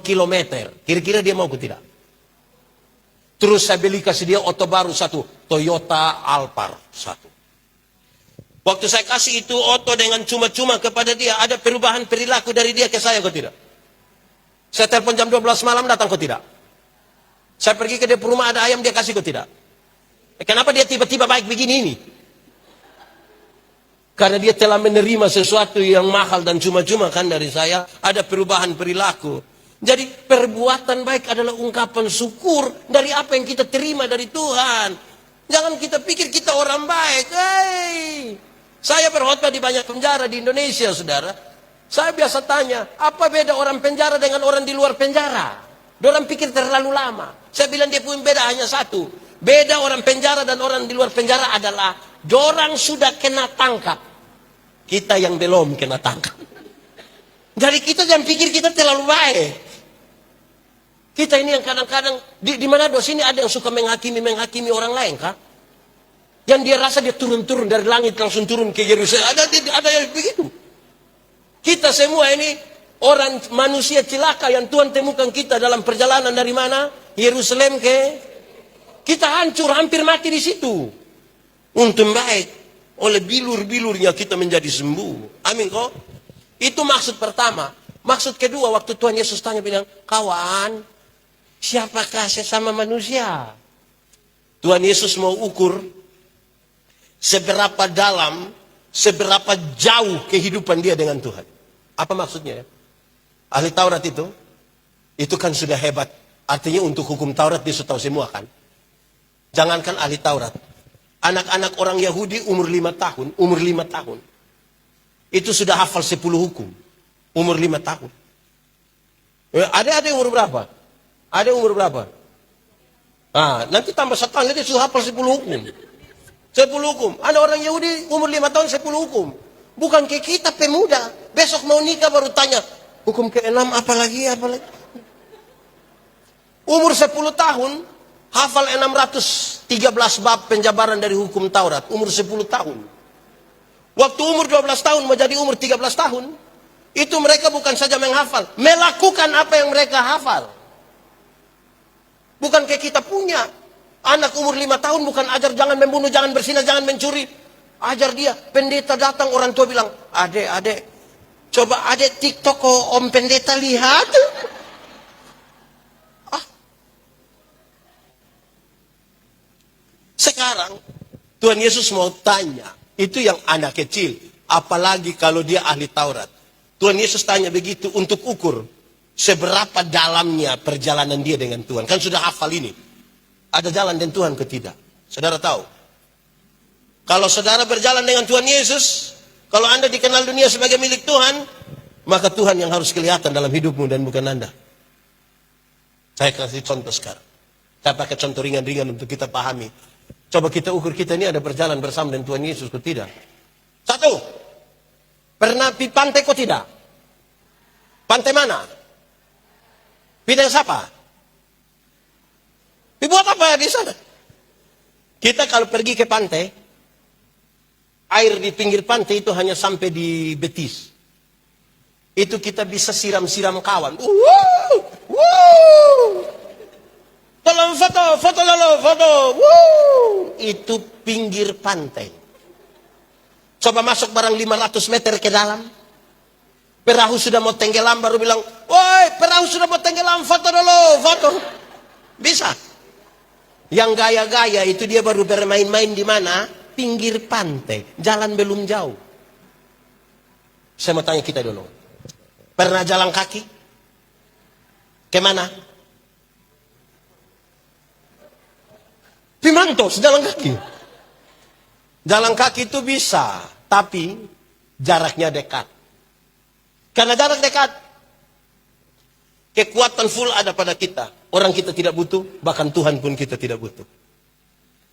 kilometer. Kira-kira dia mau atau tidak? Terus saya beli kasih dia oto baru 1, Toyota Alphard 1. Waktu saya kasih itu oto dengan cuma-cuma kepada dia, ada perubahan perilaku dari dia ke saya atau tidak? Saya telepon jam 12 malam, datang atau tidak? Saya pergi ke dia rumah, ada ayam, dia kasih atau tidak? Kenapa dia tiba-tiba baik begini ini? Karena dia telah menerima sesuatu yang mahal dan cuma-cuma kan dari saya, ada perubahan perilaku. Jadi perbuatan baik adalah ungkapan syukur dari apa yang kita terima dari Tuhan. Jangan kita pikir kita orang baik. Saya berkhotbah di banyak penjara di Indonesia, saudara. Saya biasa tanya, apa beda orang penjara dengan orang di luar penjara? Dorang pikir terlalu lama. Saya bilang dia punya beda hanya satu. Beda orang penjara dan orang di luar penjara adalah dorang sudah kena tangkap. Kita yang belum kena tangkap. Jadi kita jangan pikir kita terlalu baik. Kita ini yang kadang-kadang di mana sini ada yang suka menghakimi orang lain, kah? Yang dia rasa dia turun-turun dari langit langsung turun ke Yerusalem. Ada yang begitu. Kita semua ini orang manusia cilaka yang Tuhan temukan kita dalam perjalanan dari mana? Yerusalem ke kita hancur, hampir mati di situ. Untung baik oleh bilur-bilurnya kita menjadi sembuh. Amin kok. Itu maksud pertama. Maksud kedua, waktu Tuhan Yesus tanya bilang, kawan, siapakah sesama manusia? Tuhan Yesus mau ukur seberapa dalam, seberapa jauh kehidupan dia dengan Tuhan. Apa maksudnya? Ahli Taurat itu kan sudah hebat. Artinya untuk hukum Taurat dia sudah tahu semua kan. Jangankan ahli Taurat. Anak-anak orang Yahudi umur 5 tahun. Itu sudah hafal 10 hukum. Umur 5 tahun. Ada yang umur berapa? Ada umur berapa? Nanti tambah setahun dia sudah hafal 10 hukum. 10 hukum. Ada orang Yahudi umur 5 tahun 10 hukum. Bukan kayak kita pemuda. Besok mau nikah baru tanya. Hukum ke-6 apalagi.
Umur 10 tahun, hafal 613 bab penjabaran dari hukum Taurat. Umur 10 tahun. Waktu umur 12 tahun mau jadi umur 13 tahun, itu mereka bukan saja menghafal, melakukan apa yang mereka hafal. Bukan kayak kita punya. Anak umur 5 tahun bukan ajar jangan membunuh, jangan berzina, jangan mencuri. Ajar dia. Pendeta datang, orang tua bilang, adek, coba adek TikTok kok om pendeta lihat. Sekarang Tuhan Yesus mau tanya, itu yang anak kecil, apalagi kalau dia ahli Taurat. Tuhan Yesus tanya begitu untuk ukur seberapa dalamnya perjalanan dia dengan Tuhan. Kan sudah hafal ini. Ada jalan dengan Tuhan ke tidak? Saudara tahu? Kalau saudara berjalan dengan Tuhan Yesus, kalau Anda dikenal dunia sebagai milik Tuhan, maka Tuhan yang harus kelihatan dalam hidupmu dan bukan Anda. Saya kasih contoh sekarang. Saya pakai contoh ringan-ringan untuk kita pahami. Coba kita ukur kita ini ada berjalan bersama dengan Tuhan Yesus atau tidak. Satu, pernah pergi pantai kok tidak? Pantai mana? Pindah siapa? Dibuat apa di sana? Kita kalau pergi ke pantai, air di pinggir pantai itu hanya sampai di betis. Itu kita bisa siram-siram kawan. Tolong foto lalu, foto. Itu pinggir pantai. Coba masuk barang 500 meter ke dalam. Perahu sudah mau tenggelam baru bilang, woi perahu sudah mau tenggelam, foto dulu, foto. Bisa. Yang gaya-gaya itu dia baru bermain-main di mana? Pinggir pantai. Jalan belum jauh. Saya mau tanya kita dulu. Pernah jalan kaki? Kemana? Pimantos, jalan kaki. Jalan kaki itu bisa, tapi jaraknya dekat. Karena jarak dekat, kekuatan full ada pada kita. Orang kita tidak butuh, bahkan Tuhan pun kita tidak butuh.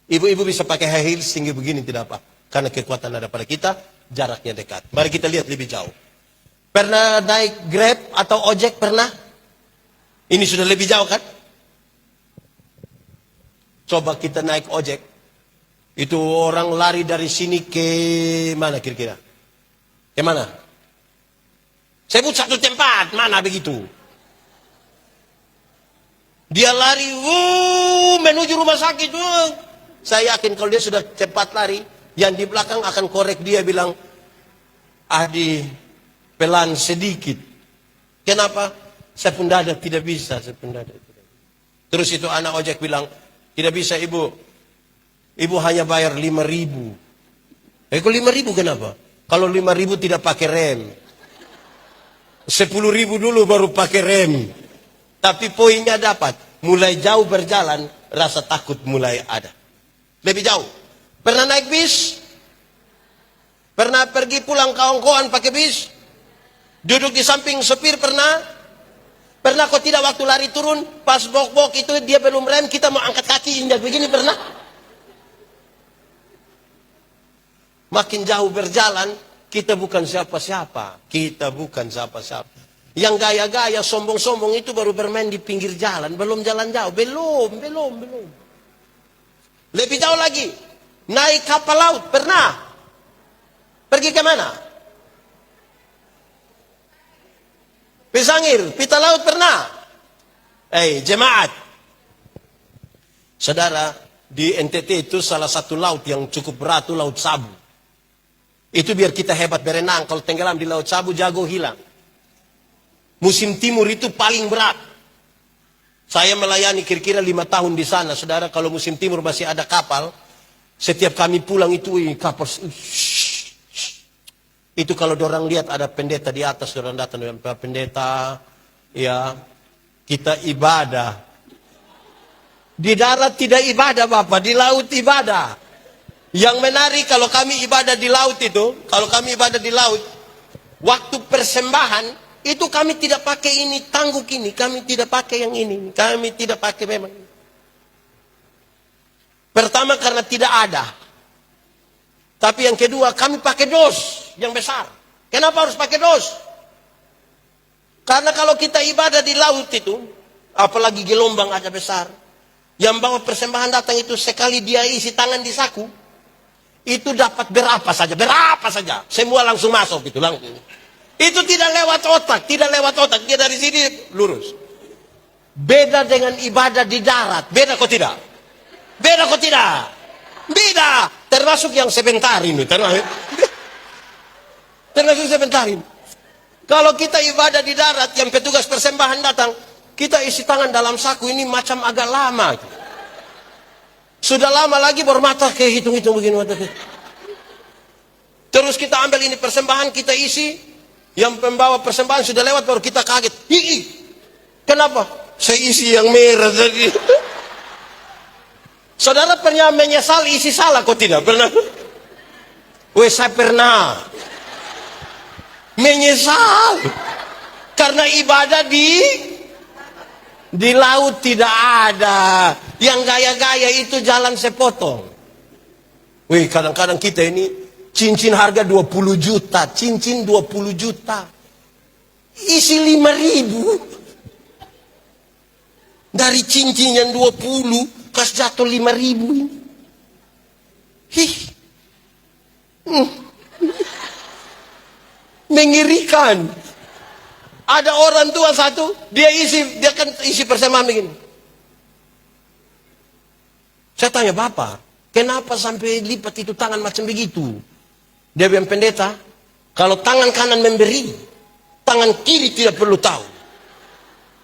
Ibu-ibu bisa pakai high heels tinggi begini tidak apa. Karena kekuatan ada pada kita, jaraknya dekat. Mari kita lihat lebih jauh. Pernah naik Grab atau ojek pernah? Ini sudah lebih jauh kan? Coba kita naik ojek. Itu orang lari dari sini ke mana kira-kira? Ke mana? Sebut satu tempat, mana begitu? Dia lari, menuju rumah sakit. Saya yakin kalau dia sudah cepat lari, yang di belakang akan korek dia bilang, Adi, pelan sedikit. Kenapa? Saya pun dada tidak bisa, saya pun dada. Terus itu anak ojek bilang, tidak bisa ibu. Ibu hanya bayar 5.000. Kok 5.000 kenapa? Kalau 5.000 tidak pakai rem. 10.000 dulu baru pakai rem. Tapi poinnya dapat. Mulai jauh berjalan, rasa takut mulai ada. Lebih jauh. Pernah naik bis? Pernah pergi pulang kawan-kawan pakai bis? Duduk di samping sopir pernah? Pernah kok tidak waktu lari turun, pas bok-bok itu dia belum rem, kita mau angkat kaki injak begini pernah? Makin jauh berjalan, kita bukan siapa-siapa. Kita bukan siapa-siapa. Yang gaya-gaya, sombong-sombong itu baru bermain di pinggir jalan, belum jalan jauh, belum. Lebih jauh lagi, naik kapal laut, pernah? Pergi ke mana? Pisangir, pita laut pernah? Jemaat. Saudara, di NTT itu salah satu laut yang cukup berat itu Laut Sabu. Itu biar kita hebat berenang, kalau tenggelam di Laut Sabu jago hilang. Musim timur itu paling berat. Saya melayani kira-kira 5 tahun di sana. Saudara, kalau musim timur masih ada kapal, setiap kami pulang itu kapal. Itu kalau dorang lihat ada pendeta di atas, dorang datang dengan pendeta, ya kita ibadah. Di darat tidak ibadah Bapak, di laut ibadah. Yang menarik kalau kami ibadah di laut itu, kalau kami ibadah di laut, waktu persembahan itu kami tidak pakai ini, tangguk ini, kami tidak pakai yang ini, kami tidak pakai memang. Pertama karena tidak ada. Tapi yang kedua kami pakai dos yang besar. Kenapa harus pakai dos? Karena kalau kita ibadah di laut itu, Apalagi gelombang ada besar. Yang bawa persembahan datang itu sekali dia isi tangan di saku, itu dapat berapa saja. Semua langsung masuk gitu langsung. Itu tidak lewat otak. Dia dari sini lurus. Beda dengan ibadah di darat. Beda kok tidak? Beda. Termasuk yang sebentar ini. Termasuk sebentar ini. Kalau kita ibadah di darat, yang petugas persembahan datang, kita isi tangan dalam saku ini macam agak lama. Sudah lama lagi baru mata kayak hitung-hitung begini. Terus kita ambil ini persembahan, kita isi. Yang pembawa persembahan sudah lewat, baru kita kaget. Kenapa? Saya isi yang merah tadi. Saudara pernah menyesal isi salah kok tidak? Pernah? Saya pernah menyesal karena ibadah di laut tidak ada. Yang gaya-gaya itu jalan sepotong. Kadang-kadang kita ini cincin harga 20 juta, cincin 20 juta. Isi 5.000. Dari cincin yang 20, kas jatuh 5.000. Mengerikan. Ada orang tua satu, dia kan isi persembahan begini. Saya tanya, Bapak, kenapa sampai lipat itu tangan macam begitu? Dia bilang, pendeta, kalau tangan kanan memberi, tangan kiri tidak perlu tahu.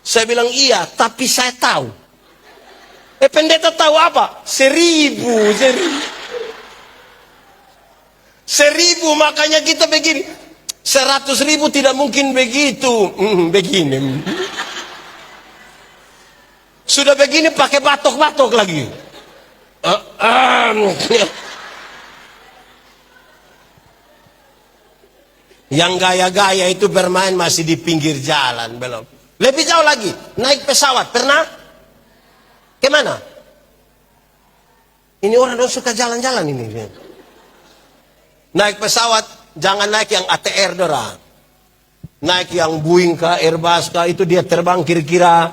Saya bilang, iya, tapi saya tahu. Pendeta tahu apa? 1.000, makanya kita begini. 100.000 tidak mungkin begitu. Begini. Sudah begini pakai batok-batok lagi. Yang gaya-gaya itu bermain masih di pinggir jalan, belum. Lebih jauh lagi, naik pesawat, pernah? Kemana? Ini orang suka jalan-jalan ini. Naik pesawat, jangan naik yang ATR dorang. Naik yang Boeing kah, Airbus kah, itu dia terbang kira-kira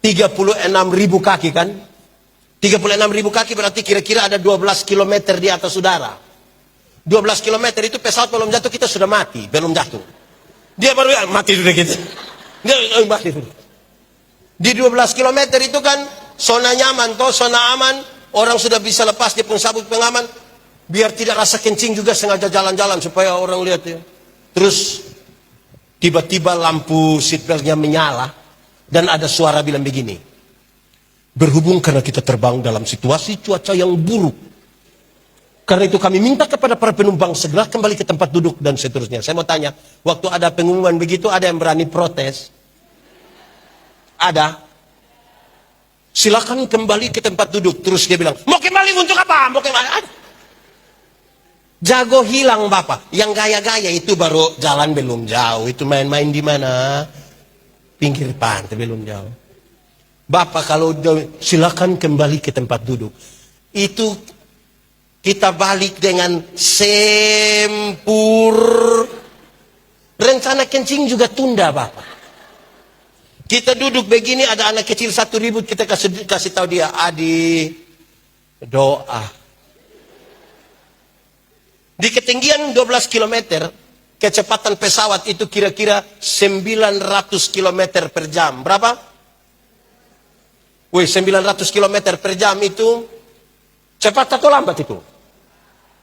36.000 kaki kan? 36.000 kaki berarti kira-kira ada 12 km di atas udara. 12 km itu pesawat belum jatuh, kita sudah mati, belum jatuh. Dia baru mati sudah kita. Dia mati sudah. Di 12 km itu kan zona nyaman, zona aman, orang sudah bisa lepas dia pun sabuk pengaman, biar tidak rasa kencing juga sengaja jalan-jalan supaya orang lihat ya. Terus tiba-tiba lampu seatbeltnya menyala dan ada suara bilang begini. Berhubung karena kita terbang dalam situasi cuaca yang buruk, karena itu kami minta kepada para penumpang segera kembali ke tempat duduk dan seterusnya. Saya mau tanya, waktu ada pengumuman begitu ada yang berani protes? Ada. Silakan kembali ke tempat duduk. Terus dia bilang, mau kembali untuk apa? Mau kembali. Ada. Jago hilang Bapak. Yang gaya-gaya itu baru jalan belum jauh. Itu main-main di mana? Pinggir pantai belum jauh. Bapak kalau silakan kembali ke tempat duduk. Itu kita balik dengan sempur. Rencana kencing juga tunda Bapak. Kita duduk begini, ada anak kecil 1 ribut, kita kasih tahu dia, Adi, doa. Di ketinggian 12 km, kecepatan pesawat itu kira-kira 900 km per jam. Berapa? 900 km per jam itu cepat atau lambat itu?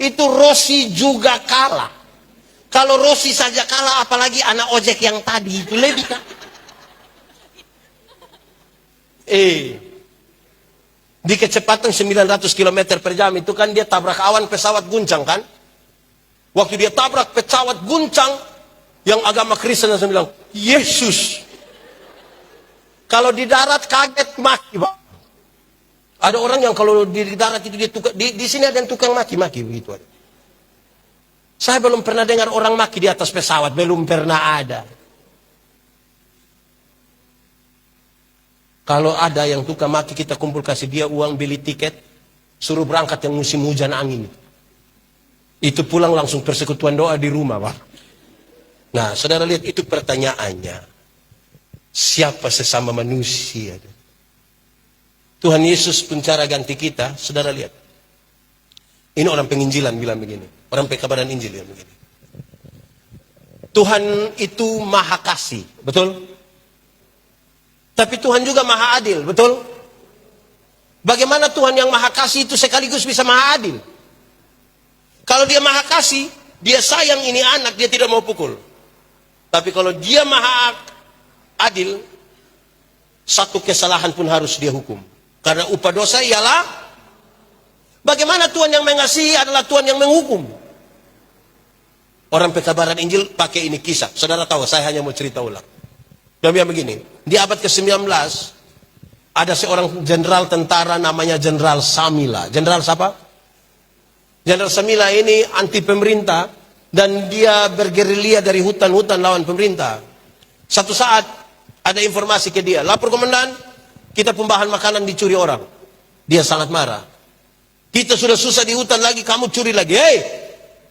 Itu Rossi juga kalah. Kalau Rossi saja kalah, apalagi anak ojek yang tadi itu lebih kan? Di kecepatan 900 km per jam itu kan dia tabrak awan, pesawat guncang kan? Waktu dia tabrak pesawat guncang, yang agama Kristen langsung bilang, Yesus. Kalau di darat kaget maki, Pak. Ada orang yang kalau di darat itu dia di sini ada yang tukang maki-maki begitu. Saya belum pernah dengar orang maki di atas pesawat, belum pernah ada. Kalau ada yang tukang maki, kita kumpul kasih dia uang beli tiket, suruh berangkat yang musim hujan angin. Itu pulang langsung persekutuan doa di rumah, Pak. Nah, saudara lihat itu pertanyaannya. Siapa sesama manusia? Tuhan Yesus penjara ganti kita, saudara lihat. Ini orang penginjilan bilang begini. Orang pekabaran Injil bilang begini. Tuhan itu maha kasih, betul? Tapi Tuhan juga maha adil, betul? Bagaimana Tuhan yang maha kasih itu sekaligus bisa maha adil? Kalau dia maha kasih, dia sayang ini anak, dia tidak mau pukul. Tapi kalau dia maha adil, satu kesalahan pun harus dia hukum. Karena upah dosa ialah, bagaimana Tuhan yang mengasihi adalah Tuhan yang menghukum. Orang pekabaran Injil pakai ini kisah. Saudara tahu, saya hanya mau cerita ulang. Dia bilang begini, di abad ke-19, ada seorang jenderal tentara namanya Jenderal Samila. Jenderal siapa? Jenderal Samila ini anti pemerintah, dan dia bergerilya dari hutan-hutan lawan pemerintah. Satu saat, ada informasi ke dia, lapor komandan, kita pembahan makanan dicuri orang. Dia sangat marah. Kita sudah susah di hutan lagi, kamu curi lagi. Hei,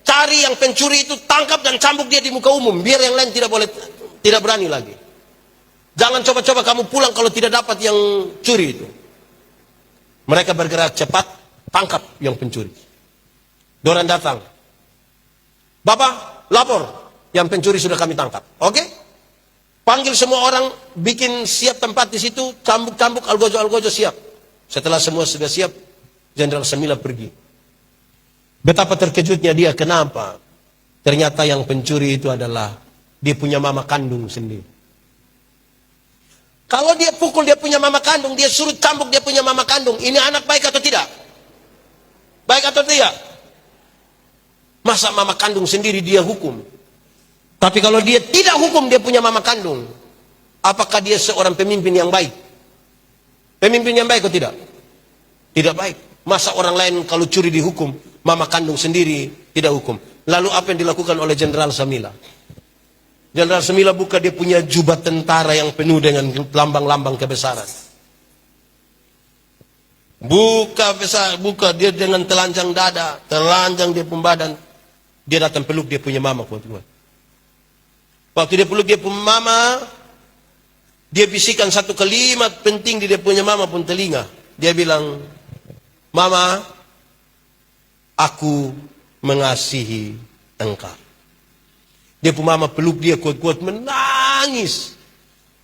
cari yang pencuri itu, tangkap dan cambuk dia di muka umum, biar yang lain tidak berani lagi. Jangan coba-coba kamu pulang kalau tidak dapat yang curi itu. Mereka bergerak cepat, tangkap yang pencuri. Dorang datang. Bapak, lapor, yang pencuri sudah kami tangkap. Oke? Panggil semua orang, bikin siap tempat di situ, cambuk-cambuk, algojo-algojo siap. Setelah semua sudah siap, Jenderal Samila pergi. Betapa terkejutnya dia, kenapa? Ternyata yang pencuri itu adalah dia punya mama kandung sendiri. Kalau dia pukul dia punya mama kandung, dia suruh cambuk dia punya mama kandung, ini anak baik atau tidak? Baik atau tidak? Masa mama kandung sendiri dia hukum? Tapi kalau dia tidak hukum dia punya mama kandung, apakah dia seorang pemimpin yang baik? Pemimpin yang baik atau tidak? Tidak baik. Masa orang lain kalau curi dihukum, mama kandung sendiri tidak hukum. Lalu apa yang dilakukan oleh Jenderal Samila? Jenderal Samila buka dia punya jubah tentara yang penuh dengan lambang-lambang kebesaran. Buka dia dengan telanjang dada, telanjang dia pun badan. Dia datang peluk dia punya mama kuat-kuat. Waktu dia peluk dia punya mama, dia bisikan satu kalimat penting di dia punya mama pun telinga. Dia bilang, "Mama, aku mengasihi engkau." Dia pun mama peluk dia kuat-kuat menangis.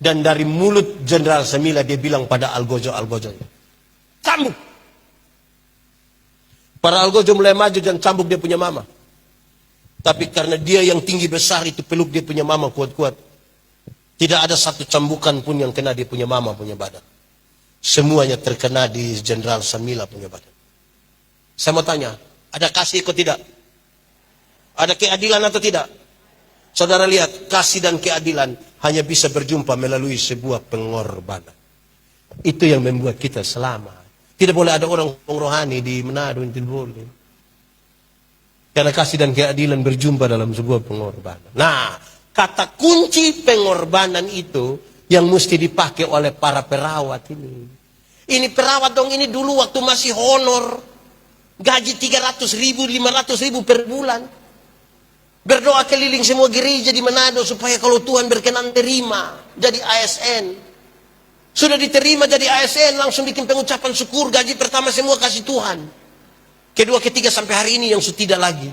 Dan dari mulut Jenderal Samila dia bilang pada algojo-algojonya, "Cambuk." Para algojo mulai maju dan cambuk dia punya mama. Tapi karena dia yang tinggi besar itu peluk dia punya mama kuat-kuat, tidak ada satu cambukan pun yang kena dia punya mama punya badan. Semuanya terkena di Jenderal Samila punya badan. Saya mau tanya, ada kasih atau tidak? Ada keadilan atau tidak? Saudara lihat, kasih dan keadilan hanya bisa berjumpa melalui sebuah pengorbanan. Itu yang membuat kita selamat. Tidak boleh ada orang rohani di Manado, tidak boleh. Karena kasih dan keadilan berjumpa dalam sebuah pengorbanan. Nah, kata kunci pengorbanan itu yang mesti dipakai oleh para perawat ini. Ini perawat dong, ini dulu waktu masih honor, gaji 300.000, 500.000 per bulan. Berdoa keliling semua gereja di Manado supaya kalau Tuhan berkenan terima jadi ASN. Sudah diterima jadi ASN, langsung bikin pengucapan syukur, gaji pertama semua kasih Tuhan. Kedua, ketiga sampai hari ini yang sudah tidak lagi.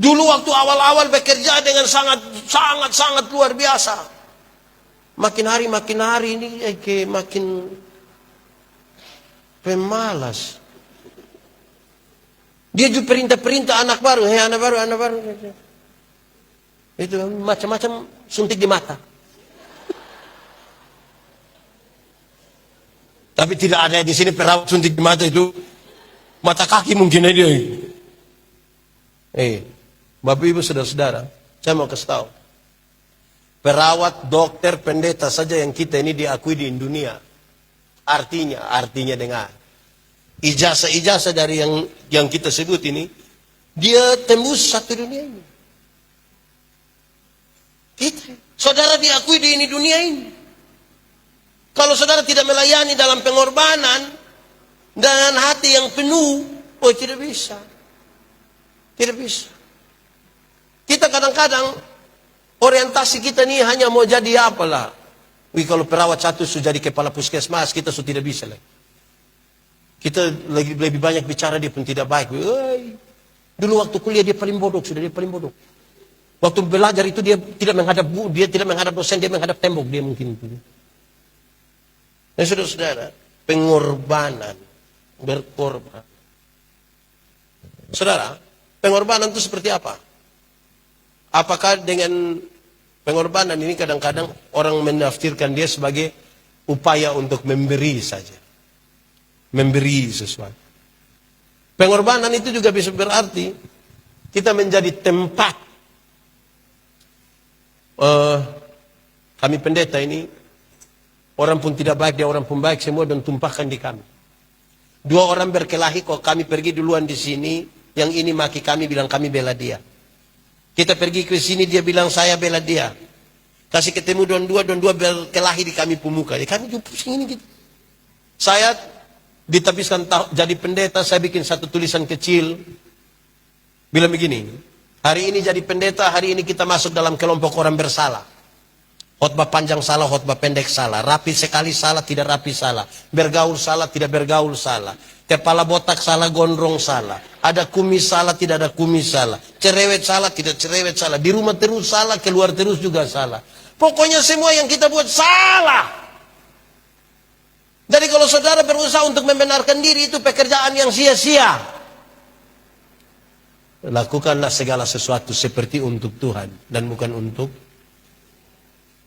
Dulu waktu awal-awal bekerja dengan sangat luar biasa. Makin hari ini makin pemalas. Dia juga perintah anak baru, anak baru. Itu macam-macam suntik di mata. Tapi tidak ada di sini perawat suntik di mata itu. Mata kaki mungkin aja. Bapak Ibu saudara-saudara, saya mau kasih tahu. Perawat, dokter, pendeta saja yang kita ini diakui di dunia. Artinya dengar. Ijazah dari yang kita sebut ini, dia tembus satu dunia ini. Saudara diakui di ini dunia ini. Kalau saudara tidak melayani dalam pengorbanan dengan hati yang penuh, tidak bisa. Tidak bisa. Kita kadang-kadang orientasi kita ini hanya mau jadi apalah. Wih, kalau perawat satu sudah jadi kepala puskesmas, kita sudah tidak bisa lagi. Kita lebih banyak bicara, dia pun tidak baik. Wih, dulu waktu kuliah dia paling bodoh, sudah dia paling bodoh. Waktu belajar itu dia tidak menghadap dosen, dia menghadap tembok, dia mungkin itu. Dan saudara-saudara, pengorbanan, berkorban. Saudara, pengorbanan itu seperti apa? Apakah dengan pengorbanan ini kadang-kadang orang menafsirkan dia sebagai upaya untuk memberi saja. Memberi sesuatu. Pengorbanan itu juga bisa berarti kita menjadi tempat. Kami pendeta ini, orang pun tidak baik, dia orang pun baik, semua dan tumpahkan di kami. Dua orang berkelahi, kok kami pergi duluan di sini, yang ini maki kami, bilang kami bela dia. Kita pergi ke sini, dia bilang saya bela dia. Kasih ketemu don dua berkelahi di kami pemuka. Kami juga pusing ini gitu. Saya ditapiskan jadi pendeta, saya bikin satu tulisan kecil, bilang begini, hari ini jadi pendeta, hari ini kita masuk dalam kelompok orang bersalah. Khotbah panjang salah, khotbah pendek salah. Rapi sekali salah, tidak rapi salah. Bergaul salah, tidak bergaul salah. Kepala botak salah, gondrong salah. Ada kumis salah, tidak ada kumis salah. Cerewet salah, tidak cerewet salah. Di rumah terus salah, keluar terus juga salah. Pokoknya semua yang kita buat salah. Jadi kalau saudara berusaha untuk membenarkan diri, itu pekerjaan yang sia-sia. Lakukanlah segala sesuatu seperti untuk Tuhan dan bukan untuk.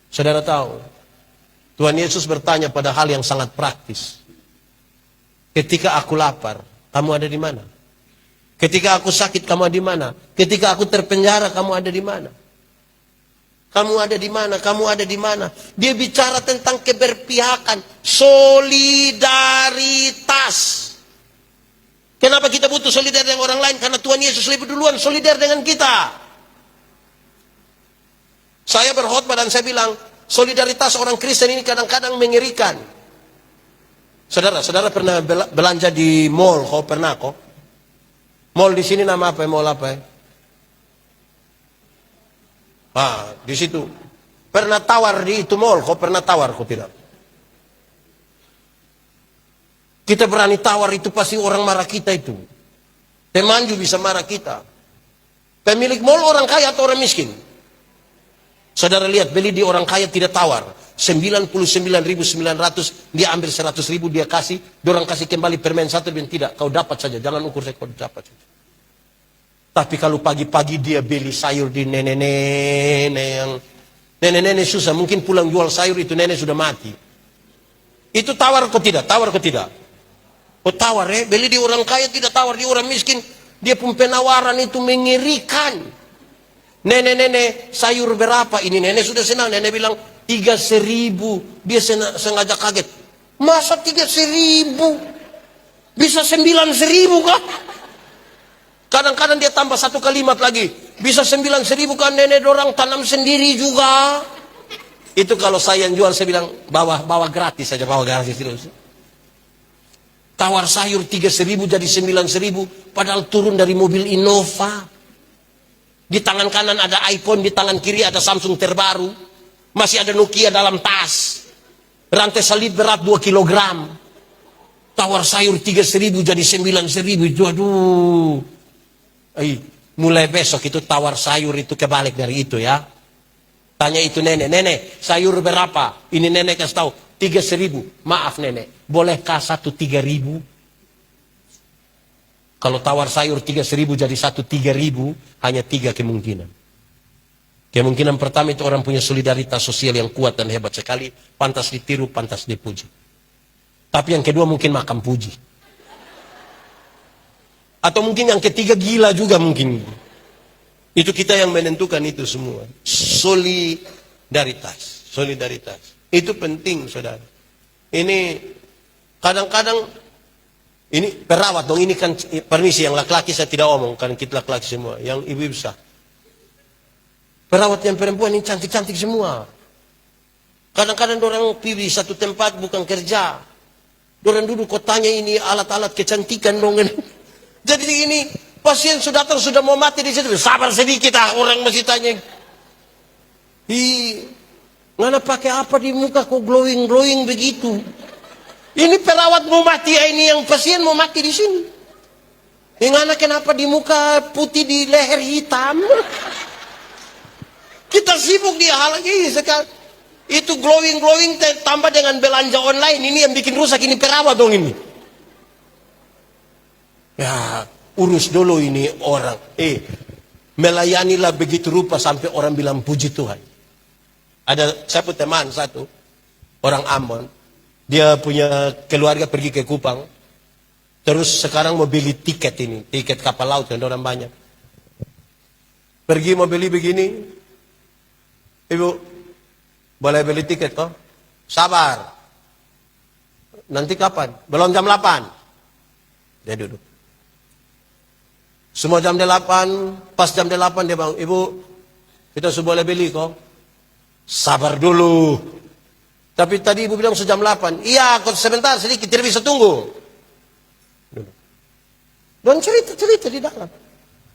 Saudara tahu, Tuhan Yesus bertanya pada hal yang sangat praktis. Ketika aku lapar, kamu ada di mana? Ketika aku sakit, kamu ada di mana? Ketika aku terpenjara, kamu ada di mana? Kamu ada di mana? Kamu ada di mana? Dia bicara tentang keberpihakan, solidaritas. Kenapa kita butuh solidar dengan orang lain? Karena Tuhan Yesus lebih duluan solidar dengan kita. Saya berkhotbah dan saya bilang, solidaritas orang Kristen ini kadang-kadang mengerikan. Saudara pernah belanja di mall? Kau pernah kok? Mall di sini nama apa? Mall apa? Di situ. Pernah tawar di itu mall? Kau pernah tawar? Kau tidak? Kita berani tawar, itu pasti orang marah kita itu. Temanju bisa marah kita. Pemilik mall orang kaya atau orang miskin? Saudara lihat, beli di orang kaya tidak tawar. 99.900, dia ambil 100.000, dia kasih. Orang kasih kembali permen satu, dan tidak. Kau dapat saja, jangan ukur saya, kau dapat saja. Tapi kalau pagi-pagi dia beli sayur di nenek-nenek yang nenek-nenek susah, mungkin pulang jual sayur itu nenek sudah mati. Itu tawar atau tidak? Tawar atau tidak? Oh tawar beli di orang kaya tidak tawar, di orang miskin dia pun penawaran itu mengerikan. Nenek-nenek sayur berapa? Ini nenek sudah senang, nenek bilang 3.000. Dia sengaja kaget. Masa 3.000? Bisa 9.000 kah? Kadang-kadang dia tambah satu kalimat lagi. Bisa 9.000 kan, nenek dorang tanam sendiri juga. Itu kalau saya yang jual, saya bilang bawa gratis saja, bawa gratis terus. Tawar sayur 3.000 jadi 9.000, padahal turun dari mobil Innova. Di tangan kanan ada iPhone, di tangan kiri ada Samsung terbaru. Masih ada Nokia dalam tas. Rantai salib berat 2 kilogram. Tawar sayur 3.000 jadi 9.000. Itu aduh. Mulai besok itu tawar sayur itu kebalik dari itu ya. Tanya itu nenek sayur berapa? Ini nenek kasih tahu 3.000. Maaf nenek, bolehkah 3.000? Kalau tawar sayur 3.000 jadi 3.000, hanya 3 kemungkinan. Kemungkinan pertama itu orang punya solidaritas sosial yang kuat dan hebat sekali, pantas ditiru, pantas dipuji. Tapi yang kedua mungkin makan puji. Atau mungkin yang ketiga gila juga mungkin. Itu kita yang menentukan itu semua. Solidaritas. Itu penting saudara. Ini kadang-kadang, ini perawat dong, ini kan permisi yang laki-laki saya tidak omong, kan kita laki-laki semua. Yang ibu-ibu sah. Perawat yang perempuan ini cantik-cantik semua. Kadang-kadang orang pilih satu tempat bukan kerja. Orang duduk kotanya ini alat-alat kecantikan dong. Jadi ini pasien sudah datang sudah mau mati di situ, sabar sedikit orang masih tanya. Ngana pakai apa di muka kok glowing begitu? Ini perawat mau mati, ini yang pasien mau mati di sini. Ngana kenapa di muka putih, di leher hitam? Kita sibuk di hal ini sekarang. Itu glowing tambah dengan belanja online, ini yang bikin rusak, ini perawat dong ini. Ya, urus dulu ini orang. Melayanilah begitu rupa sampai orang bilang puji Tuhan. Ada saya punya teman satu, orang Ambon. Dia punya keluarga pergi ke Kupang. Terus sekarang mau beli tiket ini, tiket kapal laut yang orang banyak. Pergi mau beli begini. Ibu, boleh beli tiket toh? Sabar. Nanti kapan? Belum jam 8. Dia duduk. Semua jam 8, pas jam 8 dia bilang, Ibu, kita sudah boleh beli kok. Sabar dulu. Tapi tadi ibu bilang sejam 8. Iya, kok sebentar sedikit, tidak bisa tunggu. Dan cerita di dalam.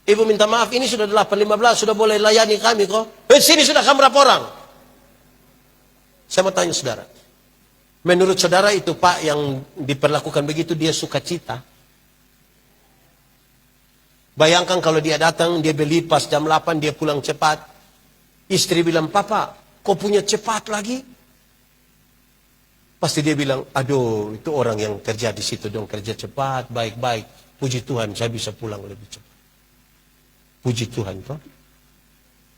Ibu minta maaf, ini sudah 8.15, sudah boleh layani kami kok. Sini sudah kamu berapa orang? Saya mau tanya saudara. Menurut saudara itu Pak yang diperlakukan begitu, dia sukacita? Bayangkan kalau dia datang, dia beli pas jam 8, dia pulang cepat. Istri bilang, Papa, kok punya cepat lagi? Pasti dia bilang, aduh, itu orang yang kerja di situ dong, kerja cepat, baik-baik. Puji Tuhan, saya bisa pulang lebih cepat. Puji Tuhan, toh.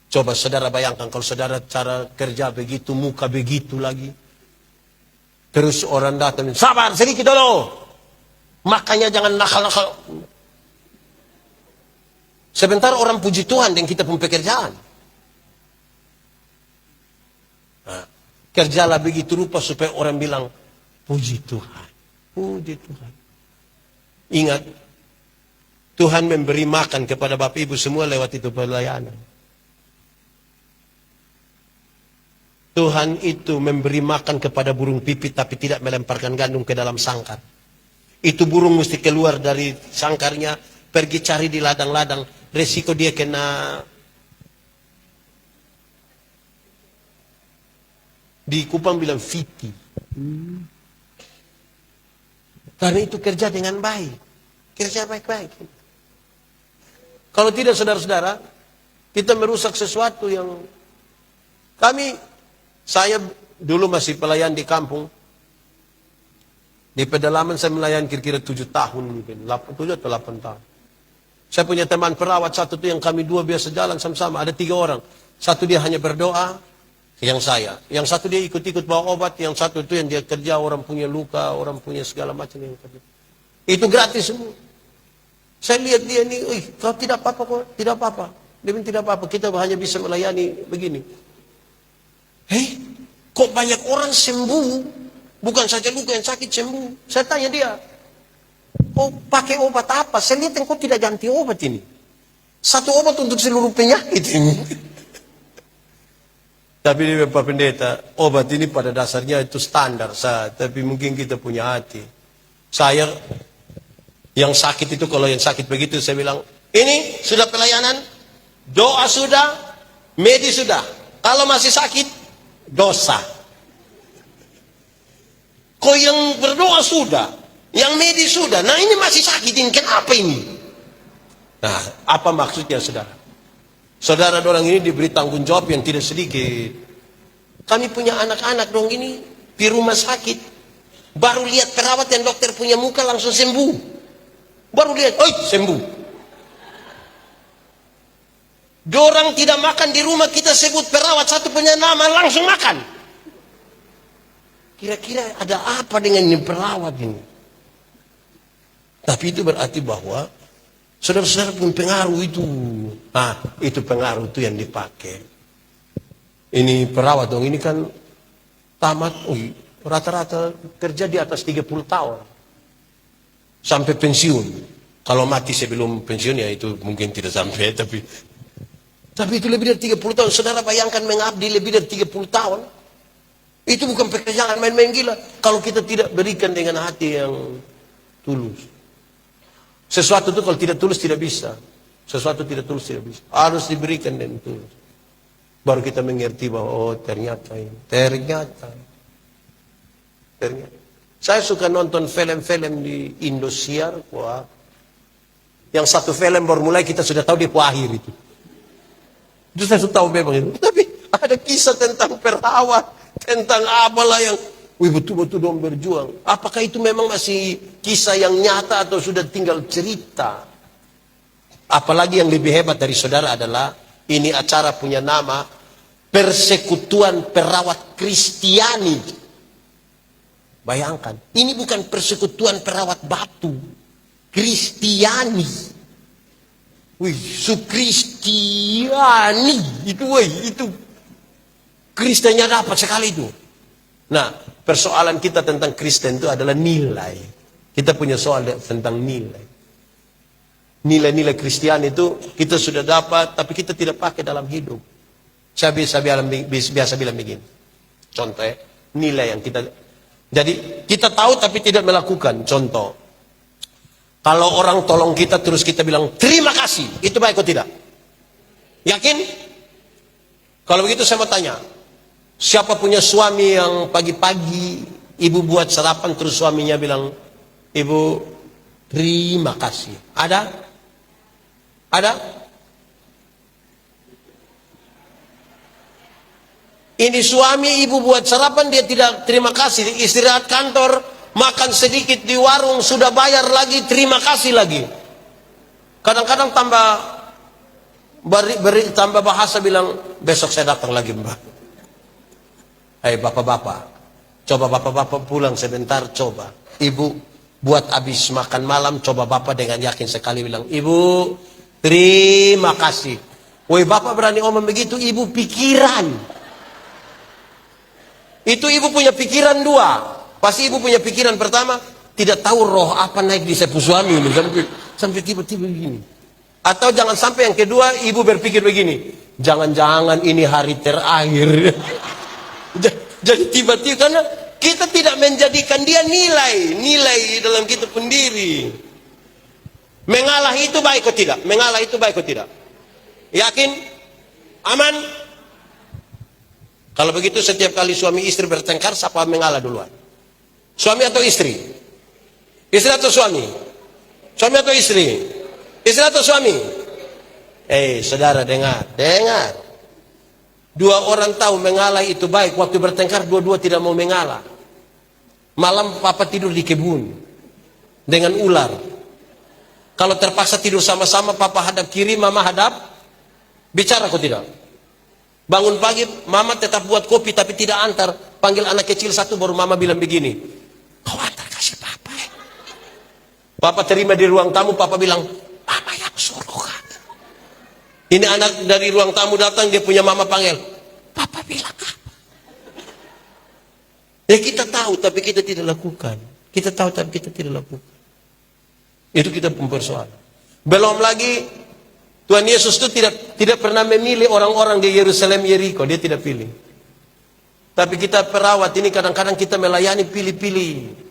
Coba saudara bayangkan kalau saudara cara kerja begitu, muka begitu lagi. Terus orang datang, sabar sedikit dulu. Makanya jangan nakal-nakal. Sebentar orang puji Tuhan dan kita pun pekerjaan. Nah, kerjalah begitu rupa supaya orang bilang, puji Tuhan. Puji Tuhan. Ingat, Tuhan memberi makan kepada Bapak Ibu semua lewat itu pelayanan. Tuhan itu memberi makan kepada burung pipit tapi tidak melemparkan gandum ke dalam sangkar. Itu burung mesti keluar dari sangkarnya, pergi cari di ladang-ladang. Resiko dia kena di Kupang bilang fiti. Karena itu kerja dengan baik. Kerja baik-baik. Kalau tidak saudara-saudara, kita merusak sesuatu yang saya dulu masih pelayan di kampung. Di pedalaman saya melayan kira-kira 7 tahun mungkin. 7 atau 8 tahun. Saya punya teman perawat satu tuh yang kami dua biasa jalan sama-sama. Ada 3 orang. Satu dia hanya berdoa, yang saya. Yang satu dia ikut-ikut bawa obat. Yang satu itu yang dia kerja, orang punya luka, orang punya segala macam yang kerja. Itu gratis semua. Saya lihat dia ini, kau tidak apa-apa kok, tidak apa-apa. Dia bilang tidak apa-apa, kita hanya bisa melayani begini. Kok banyak orang sembuh? Bukan saja luka yang sakit sembuh. Saya tanya dia, kok pakai obat apa? Saya lihat kok tidak ganti obat ini. Satu obat untuk seluruh penyakit ini. Tapi Pak Pendeta, obat ini pada dasarnya itu standar. Tapi mungkin kita punya hati. Saya yang sakit itu, kalau yang sakit begitu, saya bilang, ini sudah pelayanan, doa sudah, medis sudah. Kalau masih sakit, dosa. Kok yang berdoa sudah, yang medis sudah, nah ini masih sakit, ini kenapa ini? Nah, apa maksudnya saudara? Saudara orang ini diberi tanggung jawab yang tidak sedikit. Kami punya anak-anak dong ini di rumah sakit. Baru lihat perawat dan dokter punya muka langsung sembuh. Baru lihat, sembuh. Dorang tidak makan di rumah, kita sebut perawat satu punya nama langsung makan. Kira-kira ada apa dengan ini perawat ini? Tapi itu berarti bahwa saudara-saudara pun pengaruh itu. Itu pengaruh itu yang dipakai. Ini perawat dong, ini kan tamat, rata-rata kerja di atas 30 tahun. Sampai pensiun. Kalau mati sebelum pensiun ya itu mungkin tidak sampai, tapi itu lebih dari 30 tahun. Saudara bayangkan mengabdi lebih dari 30 tahun. Itu bukan pekerjaan main-main gila. Kalau kita tidak berikan dengan hati yang tulus. Sesuatu itu kalau tidak tulus tidak bisa. Sesuatu tidak tulus tidak bisa. Harus diberikan dengan tulus. Baru kita mengerti bahwa oh ternyata ini. Ternyata. Saya suka nonton film-film di Indosiar. Wah. Yang satu film baru mulai kita sudah tahu di akhir itu. Itu saya sudah tahu memang itu. Tapi ada kisah tentang perawat. Tentang apalah yang betul-betul dong berjuang. Apakah itu memang masih kisah yang nyata atau sudah tinggal cerita? Apalagi yang lebih hebat dari saudara adalah ini acara punya nama Persekutuan Perawat Kristiani. Bayangkan, ini bukan persekutuan perawat batu. Kristiani. Wih, Kristiani. Itu Kristennya dapat sekali itu. Nah, persoalan kita tentang Kristen itu adalah nilai. Kita punya soal tentang nilai. Nilai-nilai Kristiani itu kita sudah dapat, tapi kita tidak pakai dalam hidup. Saya biasa bilang begini. Contoh ya, nilai yang kita... Jadi kita tahu tapi tidak melakukan. Contoh, kalau orang tolong kita terus kita bilang terima kasih, itu baik atau tidak? Yakin? Kalau begitu saya mau tanya, siapa punya suami yang pagi-pagi ibu buat sarapan terus suaminya bilang, ibu terima kasih? Ada? Ada? Ini suami ibu buat sarapan dia tidak terima kasih. Istirahat kantor, makan sedikit di warung sudah bayar lagi, terima kasih lagi. Kadang-kadang tambah bahasa bilang besok saya datang lagi mbak. Hai bapak-bapak, coba bapak-bapak pulang sebentar coba. Ibu buat habis makan malam, coba bapak dengan yakin sekali bilang ibu terima kasih. Woi bapak berani ngomong begitu, ibu pikiran. Itu ibu punya pikiran dua. Pasti ibu punya pikiran pertama, tidak tahu roh apa naik di sepu suami ini sampai tiba-tiba begini. Atau jangan sampai yang kedua ibu berpikir begini, jangan-jangan ini hari terakhir. Jadi tiba-tiba karena kita tidak menjadikan dia nilai dalam kita pendiri. Mengalah itu baik atau tidak? Mengalah itu baik atau tidak? Yakin? Aman? Kalau begitu setiap kali suami istri bertengkar, siapa mengalah duluan? Suami atau istri? Istri atau suami? Suami atau istri? Istri atau suami? Saudara dengar. Dua orang tahu mengalah itu baik. Waktu bertengkar dua-dua tidak mau mengalah. Malam papa tidur di kebun dengan ular. Kalau terpaksa tidur sama-sama, papa hadap kiri, mama hadap. Bicara kok tidak? Bangun pagi, mama tetap buat kopi tapi tidak antar. Panggil anak kecil satu baru mama bilang begini, kau antar kasih papa. Papa terima di ruang tamu, papa bilang, mama yang suruh kan. Ini anak dari ruang tamu datang, dia punya mama panggil, papa bilang apa? Ya kita tahu tapi kita tidak lakukan. Kita tahu tapi kita tidak lakukan. Itu kita mempersoalkan. Belum lagi Tuhan Yesus itu tidak pernah memilih orang-orang di Yerusalem Yeriko, dia tidak pilih. Tapi kita perawat ini kadang-kadang kita melayani pilih-pilih.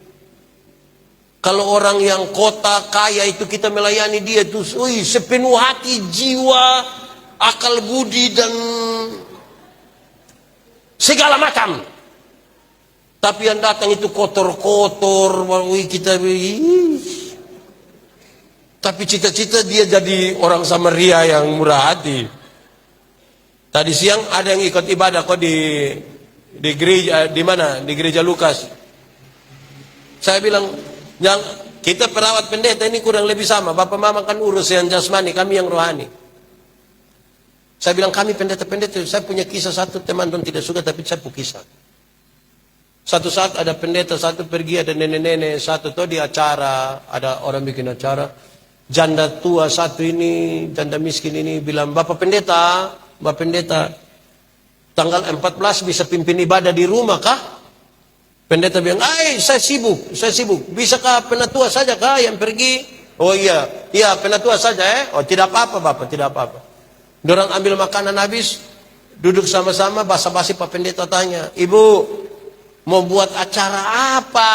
Kalau orang yang kota kaya itu kita melayani dia itu sepenuh hati, jiwa, akal budi dan segala macam. Tapi yang datang itu kotor-kotor, kita tapi cita-cita dia jadi orang Samaria yang murah hati. Tadi siang ada yang ikut ibadah kok di gereja di mana? Di gereja Lukas. Saya bilang, yang kita perawat pendeta ini kurang lebih sama. Bapak mama kan urus yang jasmani, kami yang rohani. Saya bilang kami pendeta-pendeta, saya punya kisah satu teman don tidak suka tapi saya punya kisah. Satu saat ada pendeta satu pergi ada nenek-nenek satu tuh di acara, ada orang bikin acara. Janda tua satu ini, janda miskin ini bilang, Bapak pendeta, tanggal 14 bisa pimpin ibadah di rumah kah? Pendeta bilang, saya sibuk. Bisakah penatua saja kah yang pergi? Oh iya, penatua saja Oh tidak apa-apa Bapak, tidak apa-apa. Dorang ambil makanan habis, duduk sama-sama, basa-basi Pak Pendeta tanya, Ibu, mau buat acara apa?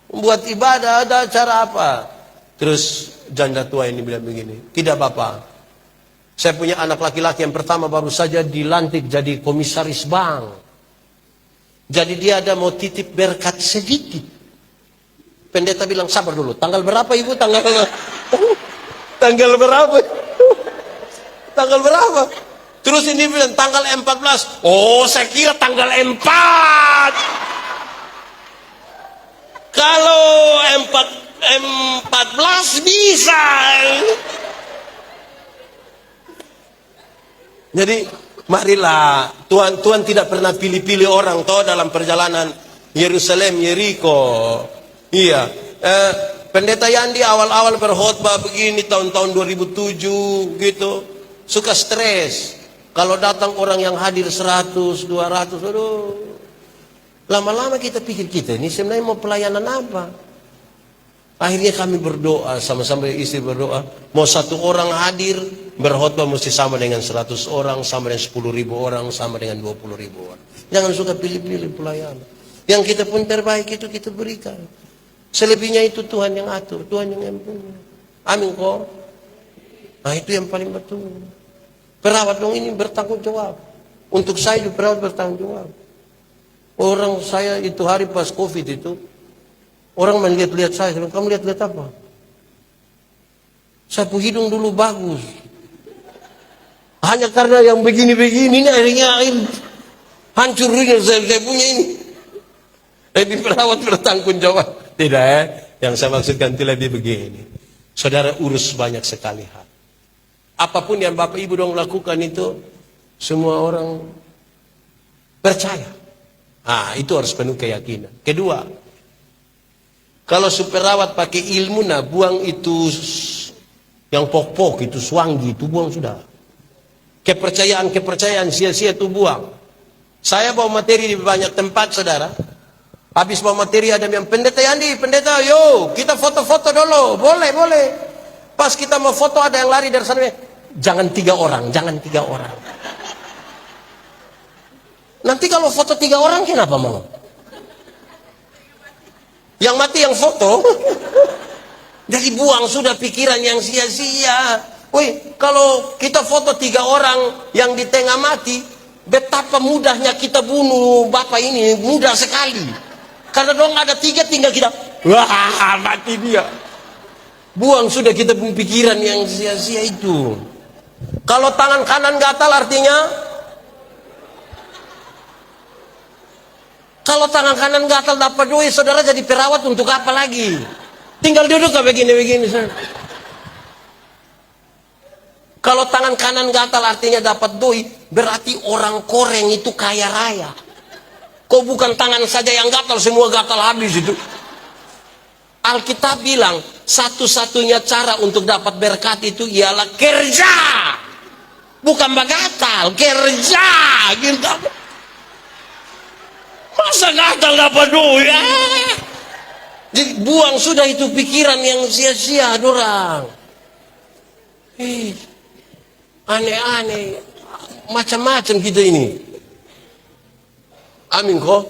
Buat ibadah, ada acara apa? Terus janda tua ini bilang begini, tidak Bapak, Saya punya anak laki-laki yang pertama baru saja dilantik jadi komisaris bank. Jadi dia ada mau titip berkat sedikit. Pendeta bilang, sabar dulu. Tanggal berapa ibu? Tanggal berapa? Tanggal berapa? Terus ini bilang tanggal 14. Oh, saya kira tanggal 4. Kalau 14 bisa. Jadi marilah, Tuhan tidak pernah pilih-pilih orang toh dalam perjalanan Yerusalem, Yeriko. Iya, Pendeta Yandi awal-awal berkhotbah begini tahun-tahun 2007 gitu, suka stres. Kalau datang orang yang hadir 100, 200, aduh. Lama-lama kita pikir kita ini sebenarnya mau pelayanan apa? Akhirnya kami berdoa, sama-sama istri berdoa. Mau 1 orang hadir, berkhotbah mesti sama dengan 100 orang, sama dengan 10.000 orang, sama dengan 20.000 orang. Jangan suka pilih-pilih pelayanan. Yang kita pun terbaik itu kita berikan. Selebihnya itu Tuhan yang atur, Tuhan yang punya. Amin kok. Nah itu yang paling betul. Perawat dong ini bertanggung jawab. Untuk saya juga perawat bertanggung jawab. Orang saya itu hari pas COVID itu, orang melihat-lihat saya, kamu lihat-lihat apa? Sapu hidung dulu bagus. Hanya karena yang begini-begini ini akhirnya hancur saya punya ini. Jadi perawat bertanggung jawab. Tidak ya, yang saya maksudkan itu lebih begini. Saudara urus banyak sekali hal. Apapun yang Bapak Ibu dong lakukan itu, semua orang percaya. Ah, itu harus penuh keyakinan. Kedua, kalau superawat pakai ilmu, nah buang itu yang pok-pok, itu swanggi, itu buang sudah. Kepercayaan sia-sia itu buang. Saya bawa materi di banyak tempat, saudara. Habis bawa materi ada yang pendeta Yandi, pendeta, yo kita foto-foto dulu, boleh. Pas kita mau foto ada yang lari dari sana, jangan 3 orang. Nanti kalau foto 3 orang kenapa mau? Yang mati yang foto. Jadi buang sudah pikiran yang sia-sia. Woi, kalau kita foto 3 orang yang di tengah mati, betapa mudahnya kita bunuh bapak ini, mudah sekali. Karena dong ada 3 tinggal kita, wah mati dia. Buang sudah kita punya pikiran yang sia-sia itu. Kalau tangan kanan gatal artinya, kalau tangan kanan gatal dapat duit, saudara jadi perawat untuk apa lagi? Tinggal duduk kayak begini-begini. Kalau tangan kanan gatal artinya dapat doi, berarti orang koreng itu kaya raya. Kok bukan tangan saja yang gatal, semua gatal habis itu. Alkitab bilang, satu-satunya cara untuk dapat berkat itu ialah kerja. Bukan bagatal, kerja. Gitu. Masa gatal dapat doi? Jadi buang sudah itu pikiran yang sia-sia dorang. Aneh-aneh, macam-macam kita ini. Amin kok.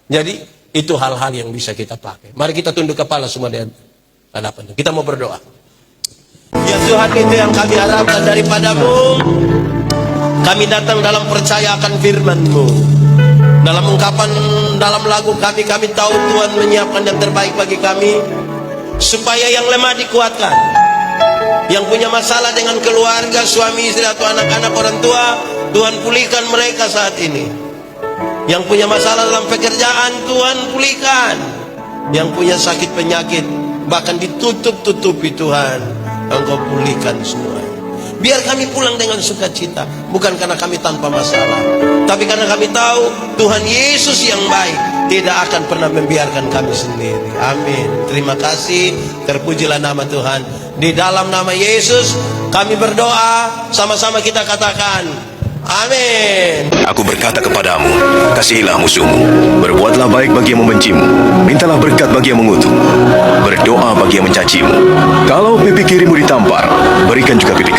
Jadi itu hal-hal yang bisa kita pakai. Mari kita tunduk kepala semua di hadapan. Kita mau berdoa. Ya Tuhan, itu yang kami harapkan daripadamu. Kami datang dalam percaya akan firman-Mu. Dalam ungkapan, dalam lagu kami tahu Tuhan menyiapkan yang terbaik bagi kami. Supaya yang lemah dikuatkan. Yang punya masalah dengan keluarga, suami, istri, atau anak-anak, orang tua, Tuhan pulihkan mereka saat ini. Yang punya masalah dalam pekerjaan, Tuhan pulihkan. Yang punya sakit penyakit, bahkan ditutup-tutupi Tuhan, Engkau pulihkan semua. Biar kami pulang dengan sukacita, bukan karena kami tanpa masalah, tapi karena kami tahu Tuhan Yesus yang baik tidak akan pernah membiarkan kami sendiri. Amin. Terima kasih, terpujilah nama Tuhan. Di dalam nama Yesus kami berdoa, sama-sama kita katakan amin.
Aku berkata kepadamu, kasihilah musuhmu, berbuatlah baik bagi yang membencimu, mintalah berkat bagi yang mengutuk, berdoa bagi yang mencacimu. Kalau pipi kirimu ditampar, berikan juga pipi